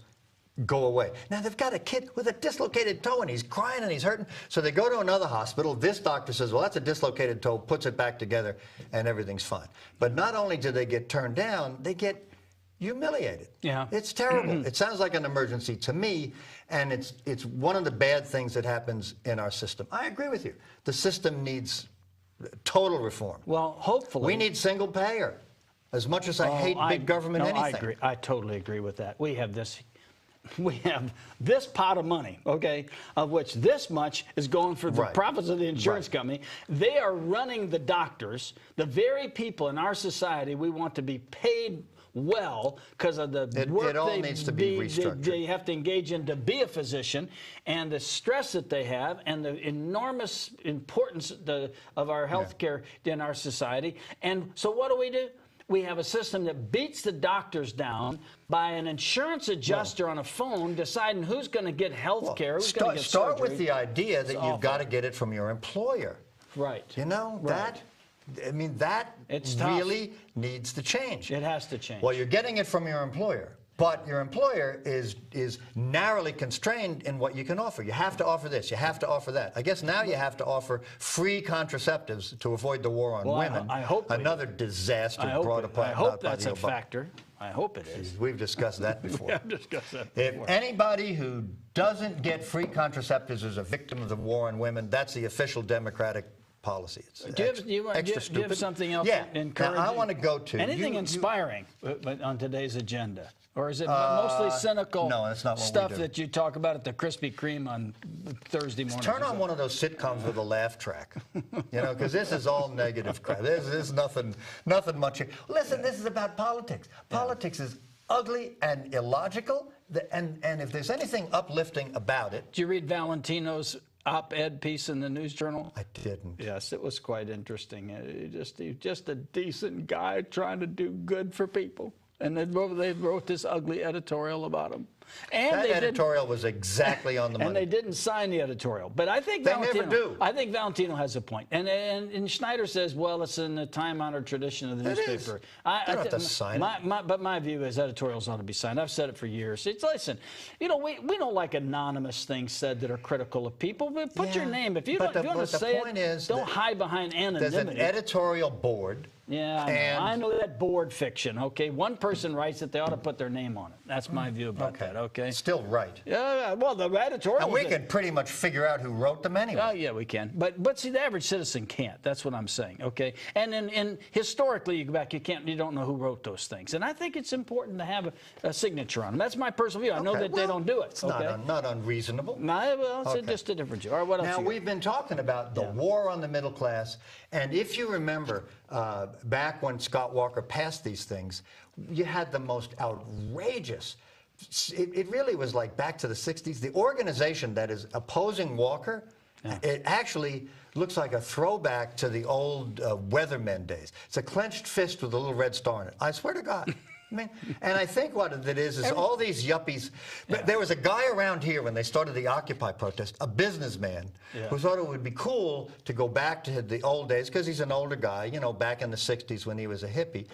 D: Go away. Now, they've got a kid with a dislocated toe, and he's crying and he's hurting. So they go to another hospital. This doctor says, well, that's a dislocated toe, puts it back together, and everything's fine. But not only do they get turned down, they get humiliated. Yeah. It's terrible. It sounds like an emergency to me, and it's one of the bad things that happens in our system. I agree with you. The system needs total reform.
C: Well, hopefully.
D: We need single payer. As much as I hate big government anything.
C: I agree. I totally agree with that. We have this pot of money, okay, of which this much is going for the profits of the insurance company. They are running the doctors, the very people in our society we want to be paid well because of the work
D: needs to be restructured.
C: They have to engage in to be a physician, and the stress that they have, and the enormous importance of our health care in our society. And so what do? We have a system that beats the doctors down by an insurance adjuster on a phone deciding who's going to get health care, who's going to get surgery.
D: Start with the idea that you've got to get it from your employer.
C: Right.
D: You know, that really needs to change.
C: It has to change.
D: Well, you're getting it from your employer. But your employer is narrowly constrained in what you can offer. You have to offer this. You have to offer that. I guess now you have to offer free contraceptives to avoid the war on women.
C: I hope
D: another disaster brought upon.
C: I hope that's a factor. I hope it is.
D: We've discussed that before.
C: We have discussed that before.
D: If anybody who doesn't get free contraceptives is a victim of the war on women, that's the official Democratic policy. It's
C: do you have something else encouraging?
D: Now, I want to go to
C: anything inspiring on today's agenda. Or is it mostly cynical stuff that you talk about at the Krispy Kreme on Thursday morning?
D: Turn on one of those sitcoms with a laugh track, you know, because this is all negative crap. There's nothing much here. Listen, this is about politics. Politics is ugly and illogical, and if there's anything uplifting about it.
C: Did you read Valentino's op-ed piece in the News Journal?
D: I didn't.
C: Yes, it was quite interesting. He's just a decent guy trying to do good for people. And they wrote this ugly editorial about him. And
D: that editorial was exactly on the money.
C: And they didn't sign the editorial. But I think I think Valentino has a point. And Schneider says, well, it's in the time-honored tradition of the newspaper.
D: I don't have to sign it.
C: But my view is editorials ought to be signed. I've said it for years. Listen, you know, we don't like anonymous things said that are critical of people. But put your name. If you want to say it, don't hide behind anonymity.
D: There's an editorial board
C: Yeah, I know that board fiction, okay? One person writes it, they ought to put their name on it. That's my view about that, okay?
D: Still right.
C: Yeah, well, the editorial.
D: And we can pretty much figure out who wrote them anyway.
C: Oh, yeah, we can. But see, the average citizen can't. That's what I'm saying, okay? And historically, you go back, you don't know who wrote those things. And I think it's important to have a signature on them. That's my personal view. I know that they don't do it,
D: It's
C: okay?
D: not unreasonable.
C: No, well, it's just a different view. All right, what else?
D: Now, we've been talking about the war on the middle class, and if you remember, back when Scott Walker passed these things, you had the most outrageous, it really was like back to the 60s. The organization that is opposing Walker, it actually looks like a throwback to the old Weathermen days. It's a clenched fist with a little red star on it. I swear to God. I mean, and I think what it is all these yuppies. There was a guy around here when they started the Occupy protest, a businessman, who thought it would be cool to go back to the old days because he's an older guy, you know, back in the 60s when he was a hippie.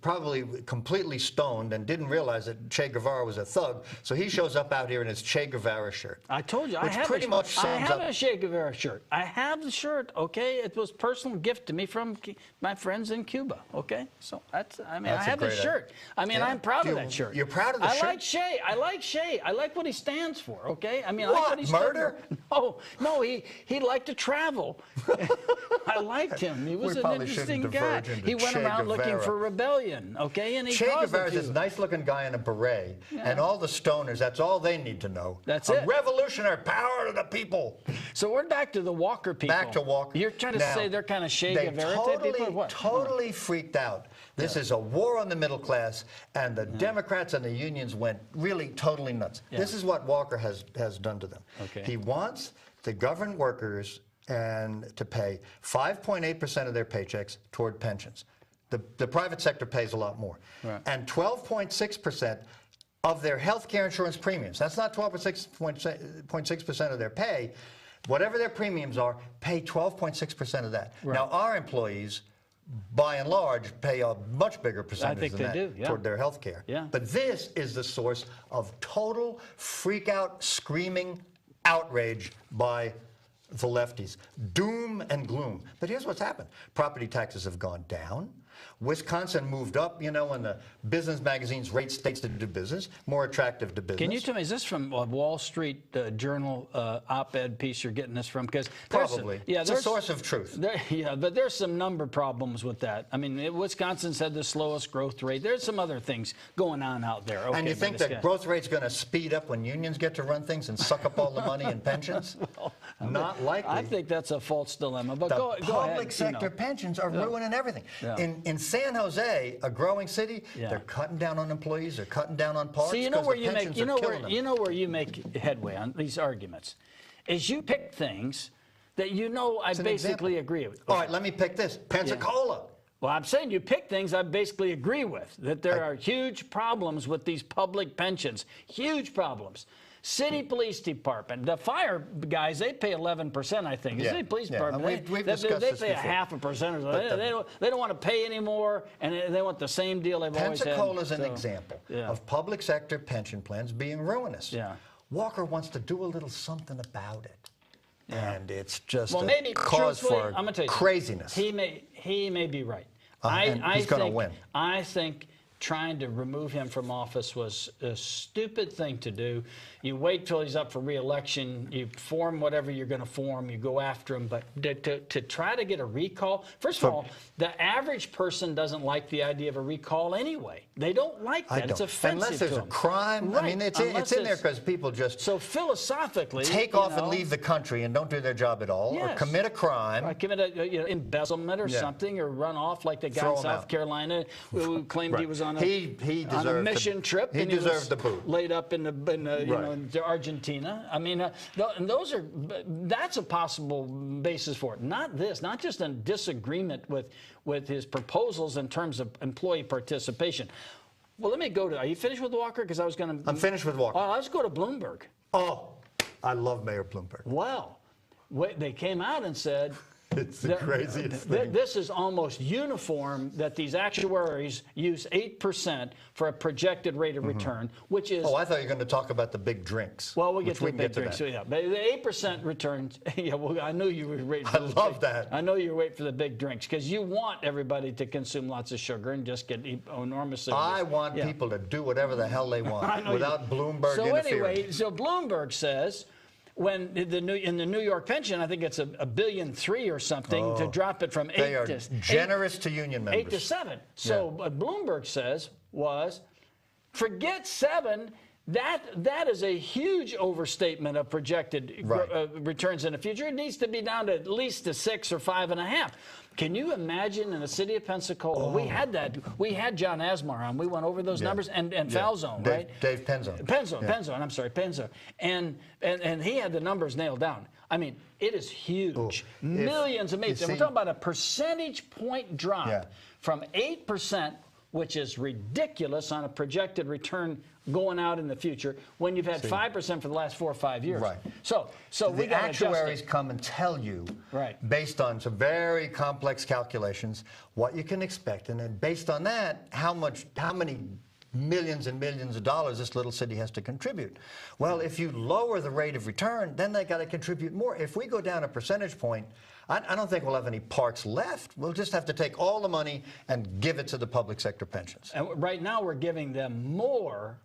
D: Probably completely stoned and didn't realize that Che Guevara was a thug. So he shows up out here in his Che Guevara shirt.
C: I told you,
D: I have
C: a Che Guevara shirt. I have the shirt, okay? It was a personal gift to me from my friends in Cuba, okay? So that's, I have the shirt. I mean, I'm proud of that shirt.
D: You're proud of the shirt?
C: I like Che. I like Che. I like what he stands for, okay? I mean,
D: what?
C: I like what he
D: Murder?
C: No, he liked to travel. I liked him. He was an interesting guy. He went around looking for rebellion, okay? And he
D: Che Guevara's this nice-looking guy in a beret, and all the stoners, that's all they need to know.
C: That's
D: it. Revolutionary power to the people.
C: So we're back to the Walker people.
D: Back to Walker.
C: You're trying to say they're kind of Che Guevara type people or what?
D: Totally freaked out. This is a war on the middle class, and the Democrats and the unions went really totally nuts. This is what Walker has done to them. He wants the government workers to pay 5.8% of their paychecks toward pensions. The private sector pays a lot more. And 12.6% of their health care insurance premiums. That's not 12.6% of their pay. Whatever their premiums are, pay 12.6% of that. Now, our employees, by and large, pay a much bigger percentage than that toward their health care. But this is the source of total freak-out, screaming outrage by the lefties. Doom and gloom. But here's what's happened. Property taxes have gone down. Wisconsin moved up, you know, and the business magazines rate states to do business, more attractive to business.
C: Can you tell me, is this from a Wall Street Journal op-ed piece you're getting this from? Because
D: probably. It's a source of truth.
C: But there's some number problems with that. I mean, Wisconsin's had the slowest growth rate. There's some other things going on out there. Okay,
D: and you think that growth rate's going to speed up when unions get to run things and suck up all the money in pensions? Well, not likely.
C: I think that's a false dilemma. But
D: go ahead. Public sector pensions are ruining everything. In San Jose, a growing city, they're cutting down on employees, they're cutting down on parts.
C: See, you know where you make headway on these arguments is you pick things that I basically agree with.
D: All right, let me pick this. Pensacola.
C: Well, I'm saying you pick things I basically agree with, that there are huge problems with these public pensions, huge problems. City Police Department, the fire guys, they pay 11%, I think. The City Police Department,
D: we've discussed
C: they
D: this
C: pay
D: before.
C: 0.5%. They don't want to pay anymore, and they want the same deal they've always had.
D: Pensacola is an example of public sector pension plans being ruinous. Walker wants to do a little something about it. And it's just a cause for craziness.
C: He may be right.
D: He's going to win.
C: I think trying to remove him from office was a stupid thing to do. You wait till he's up for re-election, you form whatever you're going to form, you go after him. But to try to get a recall, first of all, the average person doesn't like the idea of a recall anyway. They don't like that. It's offensive
D: unless there's
C: to
D: a crime.
C: Right.
D: I mean, it's in there because people just
C: philosophically
D: take off and leave the country and don't do their job at all, or commit a crime,
C: or commit a embezzlement or something, or run off like the guy in South Carolina who claimed he was on a mission trip.
D: He deserved the boot.
C: Laid up in to Argentina. I mean, that's a possible basis for it. Not this, not just a disagreement with his proposals in terms of employee participation. Well, let me go to. Are you finished with Walker? Because I was going to.
D: I'm finished with Walker.
C: Let's go to Bloomberg.
D: Oh, I love Mayor Bloomberg.
C: Wow, they came out and said
D: It's the craziest thing.
C: This is almost uniform that these actuaries use 8% for a projected rate of return, which is...
D: Oh, I thought you were going to talk about the big drinks.
C: Well, we'll get to the big drinks. So, yeah, but the 8% returns, yeah, well, I knew you were waiting for
D: I love that.
C: I know you were waiting for the big drinks because you want everybody to consume lots of sugar and just get enormous...
D: I want people to do whatever the hell they want without Bloomberg interfering.
C: So anyway, so Bloomberg says... When in the New York pension, I think it's $1.3 billion or something to drop it from 8
D: they are
C: to
D: generous to union members.
C: 8 to 7. So what Bloomberg says was, forget 7. That is a huge overstatement of projected returns in the future. It needs to be down to at least to 6 or 5.5. Can you imagine in the city of Pensacola? We had that. We had John Asmar on. We went over those numbers and Falzone, right?
D: Dave Penzone.
C: Penzone. I'm sorry, Penzone. And he had the numbers nailed down. I mean, it is huge. Millions of mates. And we're talking about a percentage point drop from 8%, which is ridiculous on a projected return going out in the future when you've had 5% for the last 4 or 5 years.
D: Right.
C: So we
D: the
C: got
D: actuaries come and tell you, based on some very complex calculations, what you can expect, and then based on that, how many millions and millions of dollars this little city has to contribute. Well, if you lower the rate of return, then they got to contribute more. If we go down a percentage point, I don't think we'll have any parks left. We'll just have to take all the money and give it to the public sector pensions.
C: And right now we're giving them more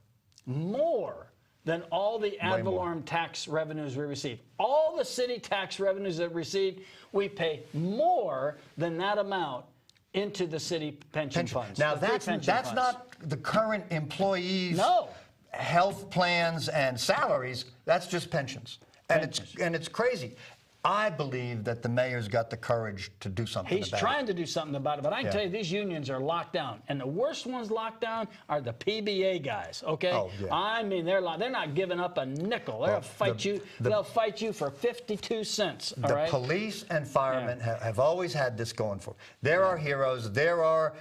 C: than all the ad valorem tax revenues we receive. All the city tax revenues that we receive, we pay more than that amount into the city pension funds.
D: Now that's not the current employees' health plans and salaries. That's just pensions. And it's crazy. I believe that the mayor's got the courage to do something about it.
C: He's trying to do something about it, but I can tell you these unions are locked down, and the worst ones locked down are the PBA guys. Okay, I mean they're not giving up a nickel. They'll fight you. They'll fight you for 52 cents. All right?
D: Police and firemen have always had this going for them. There are heroes. There are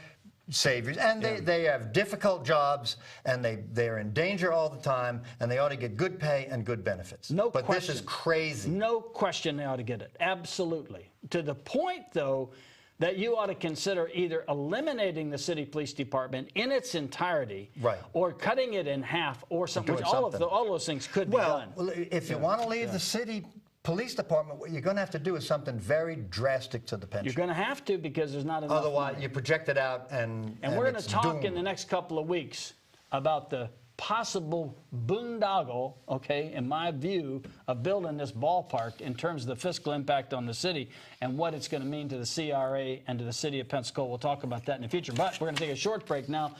D: saviors, and they have difficult jobs, and they're in danger all the time, and they ought to get good pay and good benefits.
C: No
D: question. But this is crazy.
C: No question they ought to get it. Absolutely. To the point, though, that you ought to consider either eliminating the city police department in its entirety, or cutting it in half, or something. Which all those things could be done.
D: Well, if you want to leave the city police department, what you're going to have to do is something very drastic to the pension.
C: You're going to have to, because there's not enough
D: Otherwise,
C: money.
D: you project it out, and
C: we're going to talk in the next couple of weeks about the possible boondoggle, in my view, of building this ballpark in terms of the fiscal impact on the city and what it's going to mean to the CRA and to the city of Pensacola. We'll talk about that in the future. But we're going to take a short break now,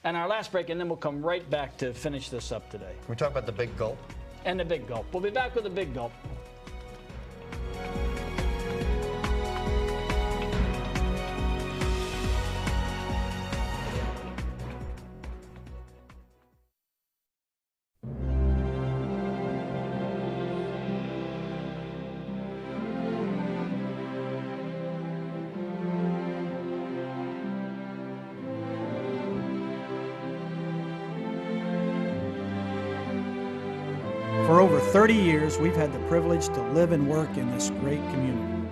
C: and our last break, and then we'll come right back to finish this up today.
D: Can we talk about the big gulp?
C: And the big gulp. We'll be back with the big gulp.
A: For over 30 years, we've had the privilege to live and work in this great community.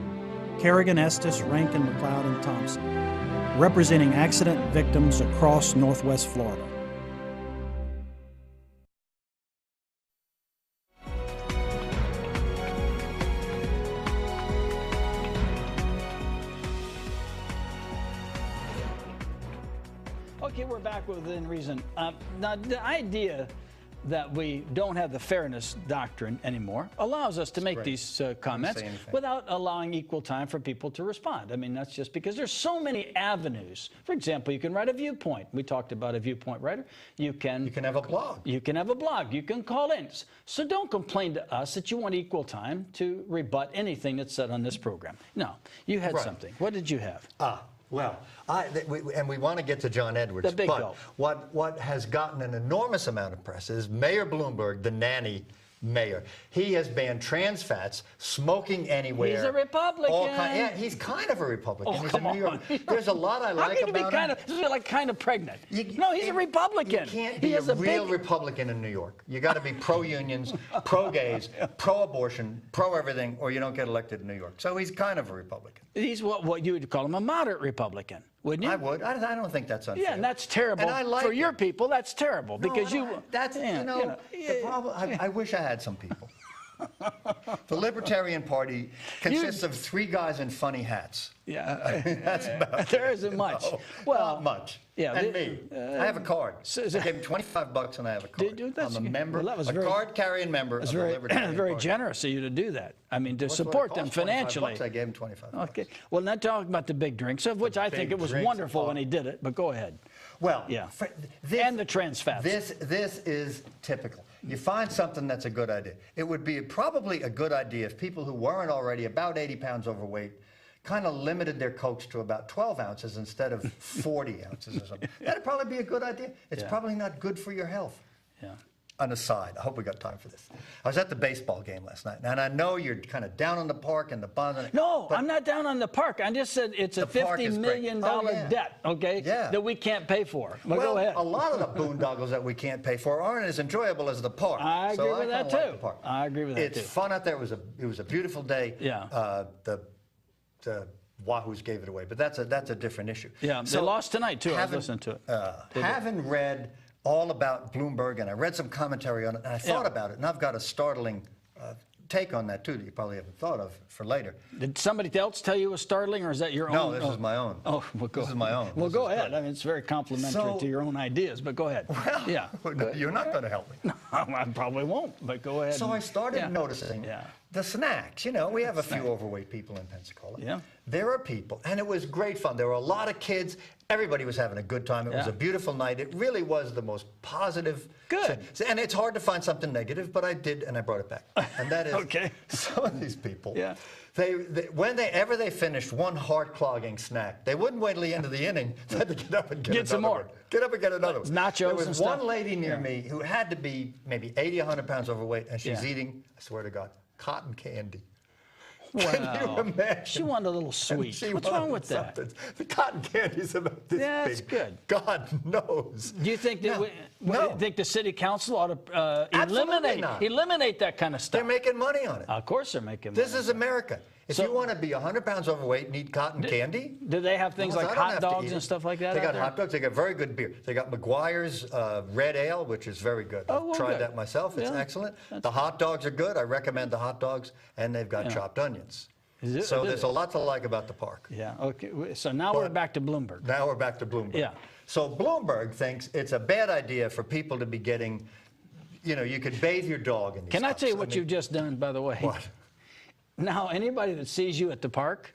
A: Kerrigan, Estes, Rankin, McLeod, and Thompson, representing accident victims across Northwest Florida.
C: Okay, we're back within reason. Now, the idea that we don't have the fairness doctrine anymore allows us to make these comments without allowing equal time for people to respond. I mean, that's just because there's so many avenues. For example, you can write a viewpoint. We talked about a viewpoint writer. You can
D: have a blog.
C: You can have a blog. You can call in. So don't complain to us that you want equal time to rebut anything that's said on this program. No, you had something. What did you have?
D: Well, we want to get to John Edwards,
C: but
D: what has gotten an enormous amount of press is Mayor Bloomberg, the nanny, mayor. He has banned trans fats, smoking anywhere.
C: He's a Republican.
D: Yeah, he's kind of a Republican.
C: Oh,
D: He's
C: come
D: in New York.
C: on.
D: There's a lot I like about him.
C: This is like kind of pregnant. No, he's a Republican.
D: You can't be a real Republican in New York. You got to be pro-unions, pro-gays, pro-abortion, pro-everything, or you don't get elected in New York. So he's kind of a Republican.
C: He's what you would call him a moderate Republican, wouldn't you?
D: I would. I don't think that's unfair.
C: Yeah, and that's terrible.
D: And I like
C: for your people, that's terrible. Because
D: that's, the problem. I wish I had some people. The Libertarian Party consists of 3 guys in funny hats.
C: Yeah.
D: That's about
C: there isn't much.
D: No,
C: well,
D: not much.
C: Yeah,
D: and me. I have a card. I gave him $25 and I have a card. I'm a member, card-carrying member of the Libertarian Party.
C: Very generous of you to do that. I mean, to support them financially.
D: $25, I gave him $25.
C: Okay. Well, now talk about the big drinks, of which I think it was wonderful when he did it, but go ahead.
D: Well,
C: yeah. And the trans fats.
D: This is typical. You find something that's a good idea. It would be probably a good idea if people who weren't already about 80 pounds overweight kind of limited their Cokes to about 12 ounces instead of 40 ounces or something. That'd probably be a good idea. It's probably not good for your health.
C: Yeah.
D: An aside, I hope we got time for this. I was at the baseball game last night, and I know you're kind of down on the park and the bond.
C: No, I'm not down on the park. I just said it's a $50 million debt, okay, that we can't pay for. Well, go ahead.
D: A lot of the boondoggles that we can't pay for aren't as enjoyable as the park.
C: I agree with that, too. I agree with that, too.
D: It's fun out there. It was a beautiful day.
C: Yeah.
D: The Wahoos gave it away, but that's a different issue.
C: Yeah, so they lost tonight, too. I was listening to it.
D: Haven't read all about Bloomberg, and I read some commentary on it, and I thought about it, and I've got a startling take on that, too, that you probably haven't thought of for later.
C: Did somebody else tell you it was startling, or is that your own?
D: No, this is my own.
C: Oh, well,
D: this is my own.
C: Well, go ahead. I mean, it's very complimentary to your own ideas, but go ahead.
D: Well,
C: yeah.
D: You're not going to help me.
C: No, I probably won't, but go ahead.
D: So I started noticing the snacks. You know, we have a few overweight people in Pensacola.
C: Yeah.
D: There are people, and it was great fun. There were a lot of kids. Everybody was having a good time. It was a beautiful night. It really was the most positive.
C: Good.
D: And it's hard to find something negative, but I did, and I brought it back. And that is some of these people.
C: Yeah.
D: Whenever they finished one heart-clogging snack, they wouldn't wait till the end of the inning. They had to get up and get
C: some more.
D: Get up and get another one.
C: Nachos
D: There was
C: and
D: one
C: stuff.
D: lady near me who had to be maybe 80, 100 pounds overweight, and she's eating, I swear to God, cotton candy.
C: Wow.
D: Can you imagine?
C: She wanted a little sweet. What's wrong with that?
D: The cotton candy's about this big.
C: That's good.
D: God knows.
C: Do you think that think the city council ought to eliminate that kind of stuff?
D: They're making money on it.
C: Of course they're making money.
D: This is America. If you want to be 100 pounds overweight and eat cotton candy.
C: Do they have things like hot dogs and stuff like that?
D: They got hot dogs. They got very good beer. They got McGuire's Red Ale, which is very good. I've tried that myself. It's excellent. The hot dogs are good. I recommend the hot dogs. And they've got chopped onions. So there's a lot to like about the park.
C: Yeah, okay. So now we're back to Bloomberg.
D: Now we're back to Bloomberg.
C: Yeah.
D: So Bloomberg thinks it's a bad idea for people to be getting, you could bathe your dog in these
C: Can I
D: cups.
C: tell you what you've just done, by the way?
D: What?
C: Now, anybody that sees you at the park,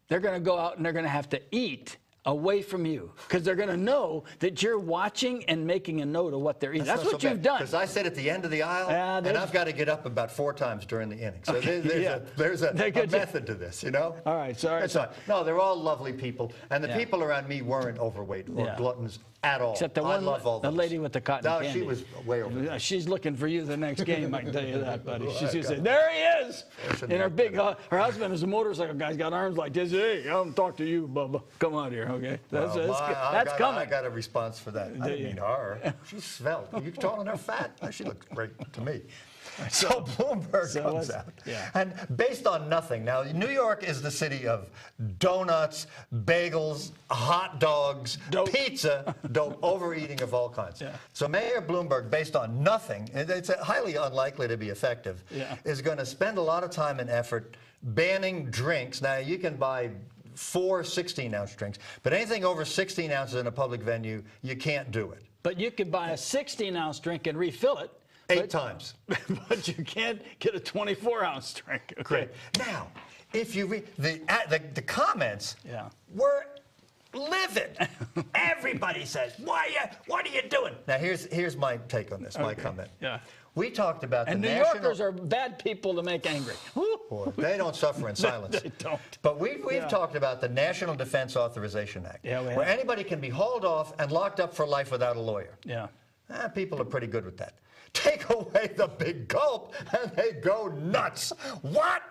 C: they're going to go out and they're going to have to eat away from you because they're going to know that you're watching and making a note of what they're eating. That's what you've done.
D: Because I sit at the end of the aisle, and I've got to get up about 4 times during the inning. So there's a method to this, All
C: right, sorry.
D: No, they're all lovely people, and the people around me weren't overweight or gluttons at all.
C: Except the lady with the cotton candy.
D: No, she was way over.
C: She's looking for you the next game, I can tell you that, buddy. She's going to say, there he is! And her husband is a motorcycle guy. He's got arms like this. Hey, I want to talk to you, Bubba. Come on here, okay? That's coming.
D: I got a response for that. I didn't mean her. She's svelte. Are you calling her fat? She looks great to me. So Bloomberg comes out. And based on nothing. Now, New York is the city of donuts, bagels, hot dogs, pizza, overeating of all kinds. So Mayor Bloomberg, based on nothing, it's highly unlikely to be effective, is going to spend a lot of time and effort banning drinks. Now, you can buy 4 16-ounce drinks, but anything over 16 ounces in a public venue, you can't do it.
C: But you could buy a 16-ounce drink and refill it.
D: 8 times.
C: But you can't get a 24-ounce drink. Okay.
D: Great. Now, if you read the comments were livid. Everybody says, what are you doing? Now, here's my take on this, my comment. We talked about
C: and New Yorkers are bad people to make angry.
D: Boy, they don't suffer in silence.
C: They don't.
D: But we've talked about the National Defense Authorization Act, where anybody can be hauled off and locked up for life without a lawyer.
C: Yeah.
D: People are pretty good with that. Take away the big gulp, and they go nuts. What?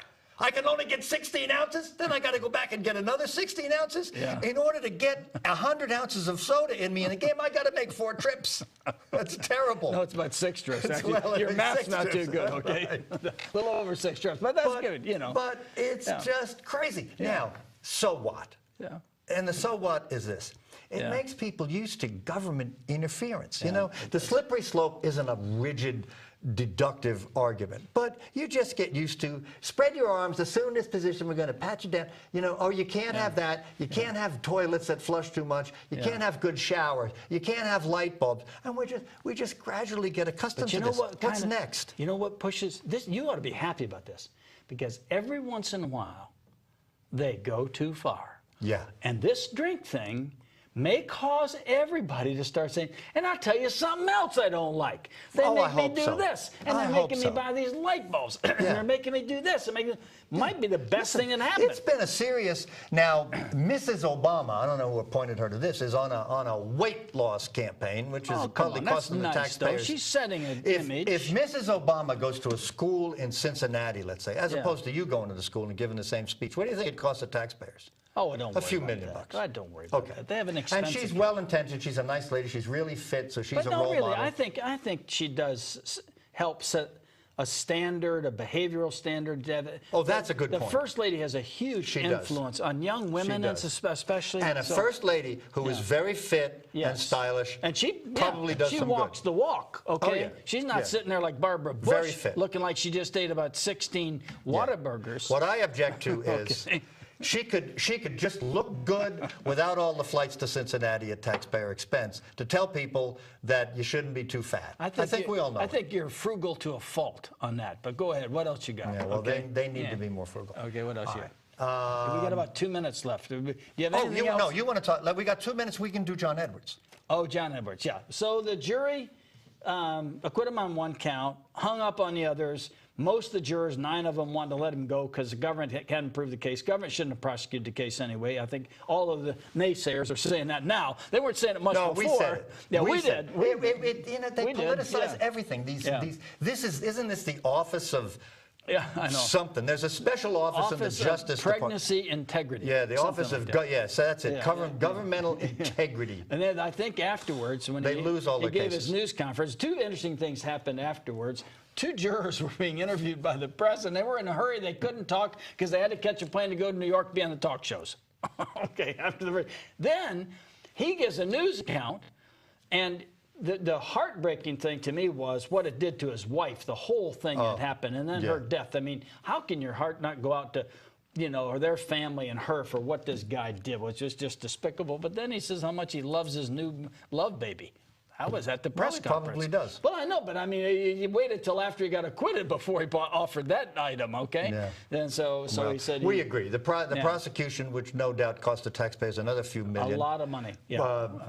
D: I can only get 16 ounces? Then I got to go back and get another 16 ounces?
C: Yeah.
D: In order to get 100 ounces of soda in me in a game, I got to make 4 trips. That's terrible.
C: No, it's about 6 trips. Actually,
D: Well,
C: your math's
D: 6
C: not
D: trips.
C: too good, okay?
D: Right.
C: A little over 6 trips, but that's good, you know.
D: But it's just crazy.
C: Yeah.
D: Now, so what?
C: Yeah.
D: And the so what is this. It makes people used to government interference. You know, the slippery slope isn't a rigid, deductive argument, but you just get used to spread your arms, assume this position, we're going to pat you down, you know, oh, you can't have that, you can't have toilets that flush too much, you can't have good showers, you can't have light bulbs, and we just gradually get accustomed to this. What's next?
C: You know what pushes this? You ought to be happy about this, because every once in a while they go too far.
D: Yeah.
C: And this drink thing may cause everybody to start saying, and I'll tell you something else I don't like. They make me do this, and they're making me buy these light bulbs, and they're making me do this, and might be the best thing that happened.
D: It's been a serious. Now, Mrs. Obama, I don't know who appointed her to this, is on a weight loss campaign, which is probably costing the taxpayers.
C: She's setting an image.
D: If Mrs. Obama goes to a school in Cincinnati, let's say, as opposed to you going to the school and giving the same speech, what do you think it costs the taxpayers?
C: Oh, don't worry
D: a few
C: about
D: million
C: that.
D: bucks.
C: I don't worry about that. They have an expensive.
D: And she's well-intentioned. She's a nice lady. She's really fit, so she's
C: but
D: a
C: no,
D: role
C: really,
D: model.
C: I think she does help set a standard, a behavioral standard.
D: Oh, that's a good point.
C: The First Lady has a huge influence on young women, especially.
D: And a First Lady who is very fit and stylish,
C: and she
D: probably does some good.
C: She walks the walk, okay?
D: Oh, yeah.
C: She's not sitting there like Barbara Bush,
D: very fit,
C: looking like she just ate about 16 Whataburgers.
D: What I object to is she could just look good without all the flights to Cincinnati at taxpayer expense to tell people that you shouldn't be too fat. I think we all know.
C: I think you're frugal to a fault on that. But go ahead. What else you got?
D: Yeah, well, they need to be more frugal.
C: Okay, what else you got? We got about 2 minutes left. Do you have anything else?
D: No, you want to talk. We got 2 minutes. We can do John Edwards.
C: Oh, John Edwards, yeah. So the jury acquitted him on 1 count, hung up on the others. Most of the jurors, 9 of them, wanted to let him go because the government hadn't proved the case. Government shouldn't have prosecuted the case anyway. I think all of the naysayers are saying that now. They weren't saying it much before.
D: We said it.
C: Yeah, we did.
D: They politicize everything. Isn't this the office of
C: I know.
D: something? There's a special office in the Justice Department.
C: Pregnancy Integrity.
D: Yeah, the office of so that's it. Governmental integrity.
C: And then I think afterwards, when he gave his news conference, 2 interesting things happened afterwards. 2 jurors were being interviewed by the press, and they were in a hurry. They couldn't talk because they had to catch a plane to go to New York to be on the talk shows. Okay, then he gives a news account, and the heartbreaking thing to me was what it did to his wife, the whole thing that happened, and then her death. I mean, how can your heart not go out to, or their family and her for what this guy did, which was just despicable. But then he says how much he loves his new love baby. I was at the press conference.
D: Probably does.
C: Well, I know, but I mean, he waited till after he got acquitted before he offered that item, okay? Yeah. Then so he said...
D: We agree. The prosecution, which no doubt cost the taxpayers another few million...
C: A lot of money,
D: none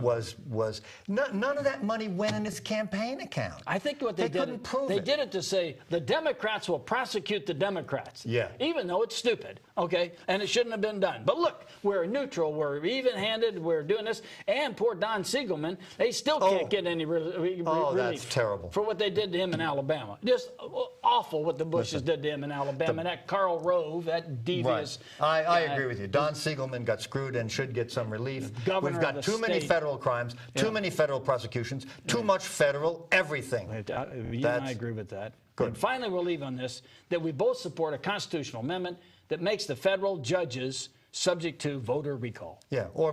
D: of that money went in his campaign account.
C: I think what they did...
D: couldn't prove it.
C: They did it to say, the Democrats will prosecute the Democrats.
D: Yeah.
C: Even though it's stupid, okay? And it shouldn't have been done. But look, we're neutral, we're even-handed, we're doing this, and poor Don Siegelman, they still can't get any relief.
D: That's terrible.
C: For what they did to him in Alabama. Just awful what the Bushes did to him in Alabama. And that Karl Rove, that devious...
D: Right. I agree with you. Don Siegelman got screwed and should get some relief. We've got too many federal crimes, too many federal prosecutions, too much federal everything.
C: You and I agree with that.
D: Good.
C: And finally, we'll leave on this, that we both support a constitutional amendment that makes the federal judges subject to voter recall.
D: Or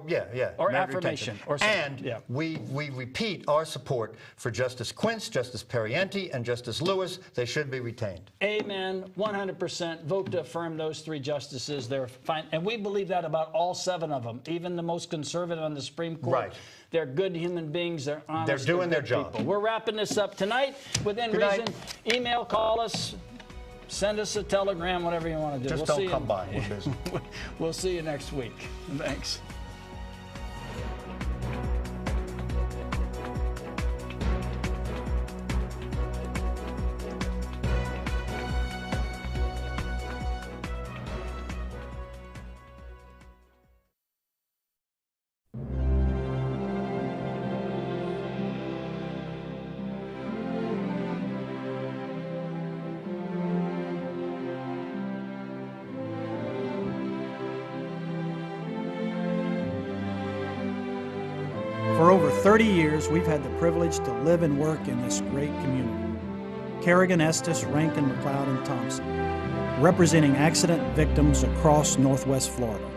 C: affirmation.
D: And we repeat our support for Justice Quince, Justice Perienti, and Justice Lewis. They should be retained.
C: Amen. 100% vote to affirm those 3 justices. They're fine. And we believe that about all 7 of them, even the most conservative on the Supreme Court.
D: Right.
C: They're good human beings. They're honest.
D: They're doing their job.
C: People. We're wrapping this up tonight. Within reason, email, call us. Send us a telegram, whatever you want to do.
D: Just don't come by. We're busy.
C: We'll see you next week. Thanks.
A: For over 30 years, we've had the privilege to live and work in this great community. Kerrigan, Estes, Rankin, McLeod, and Thompson, representing accident victims across Northwest Florida.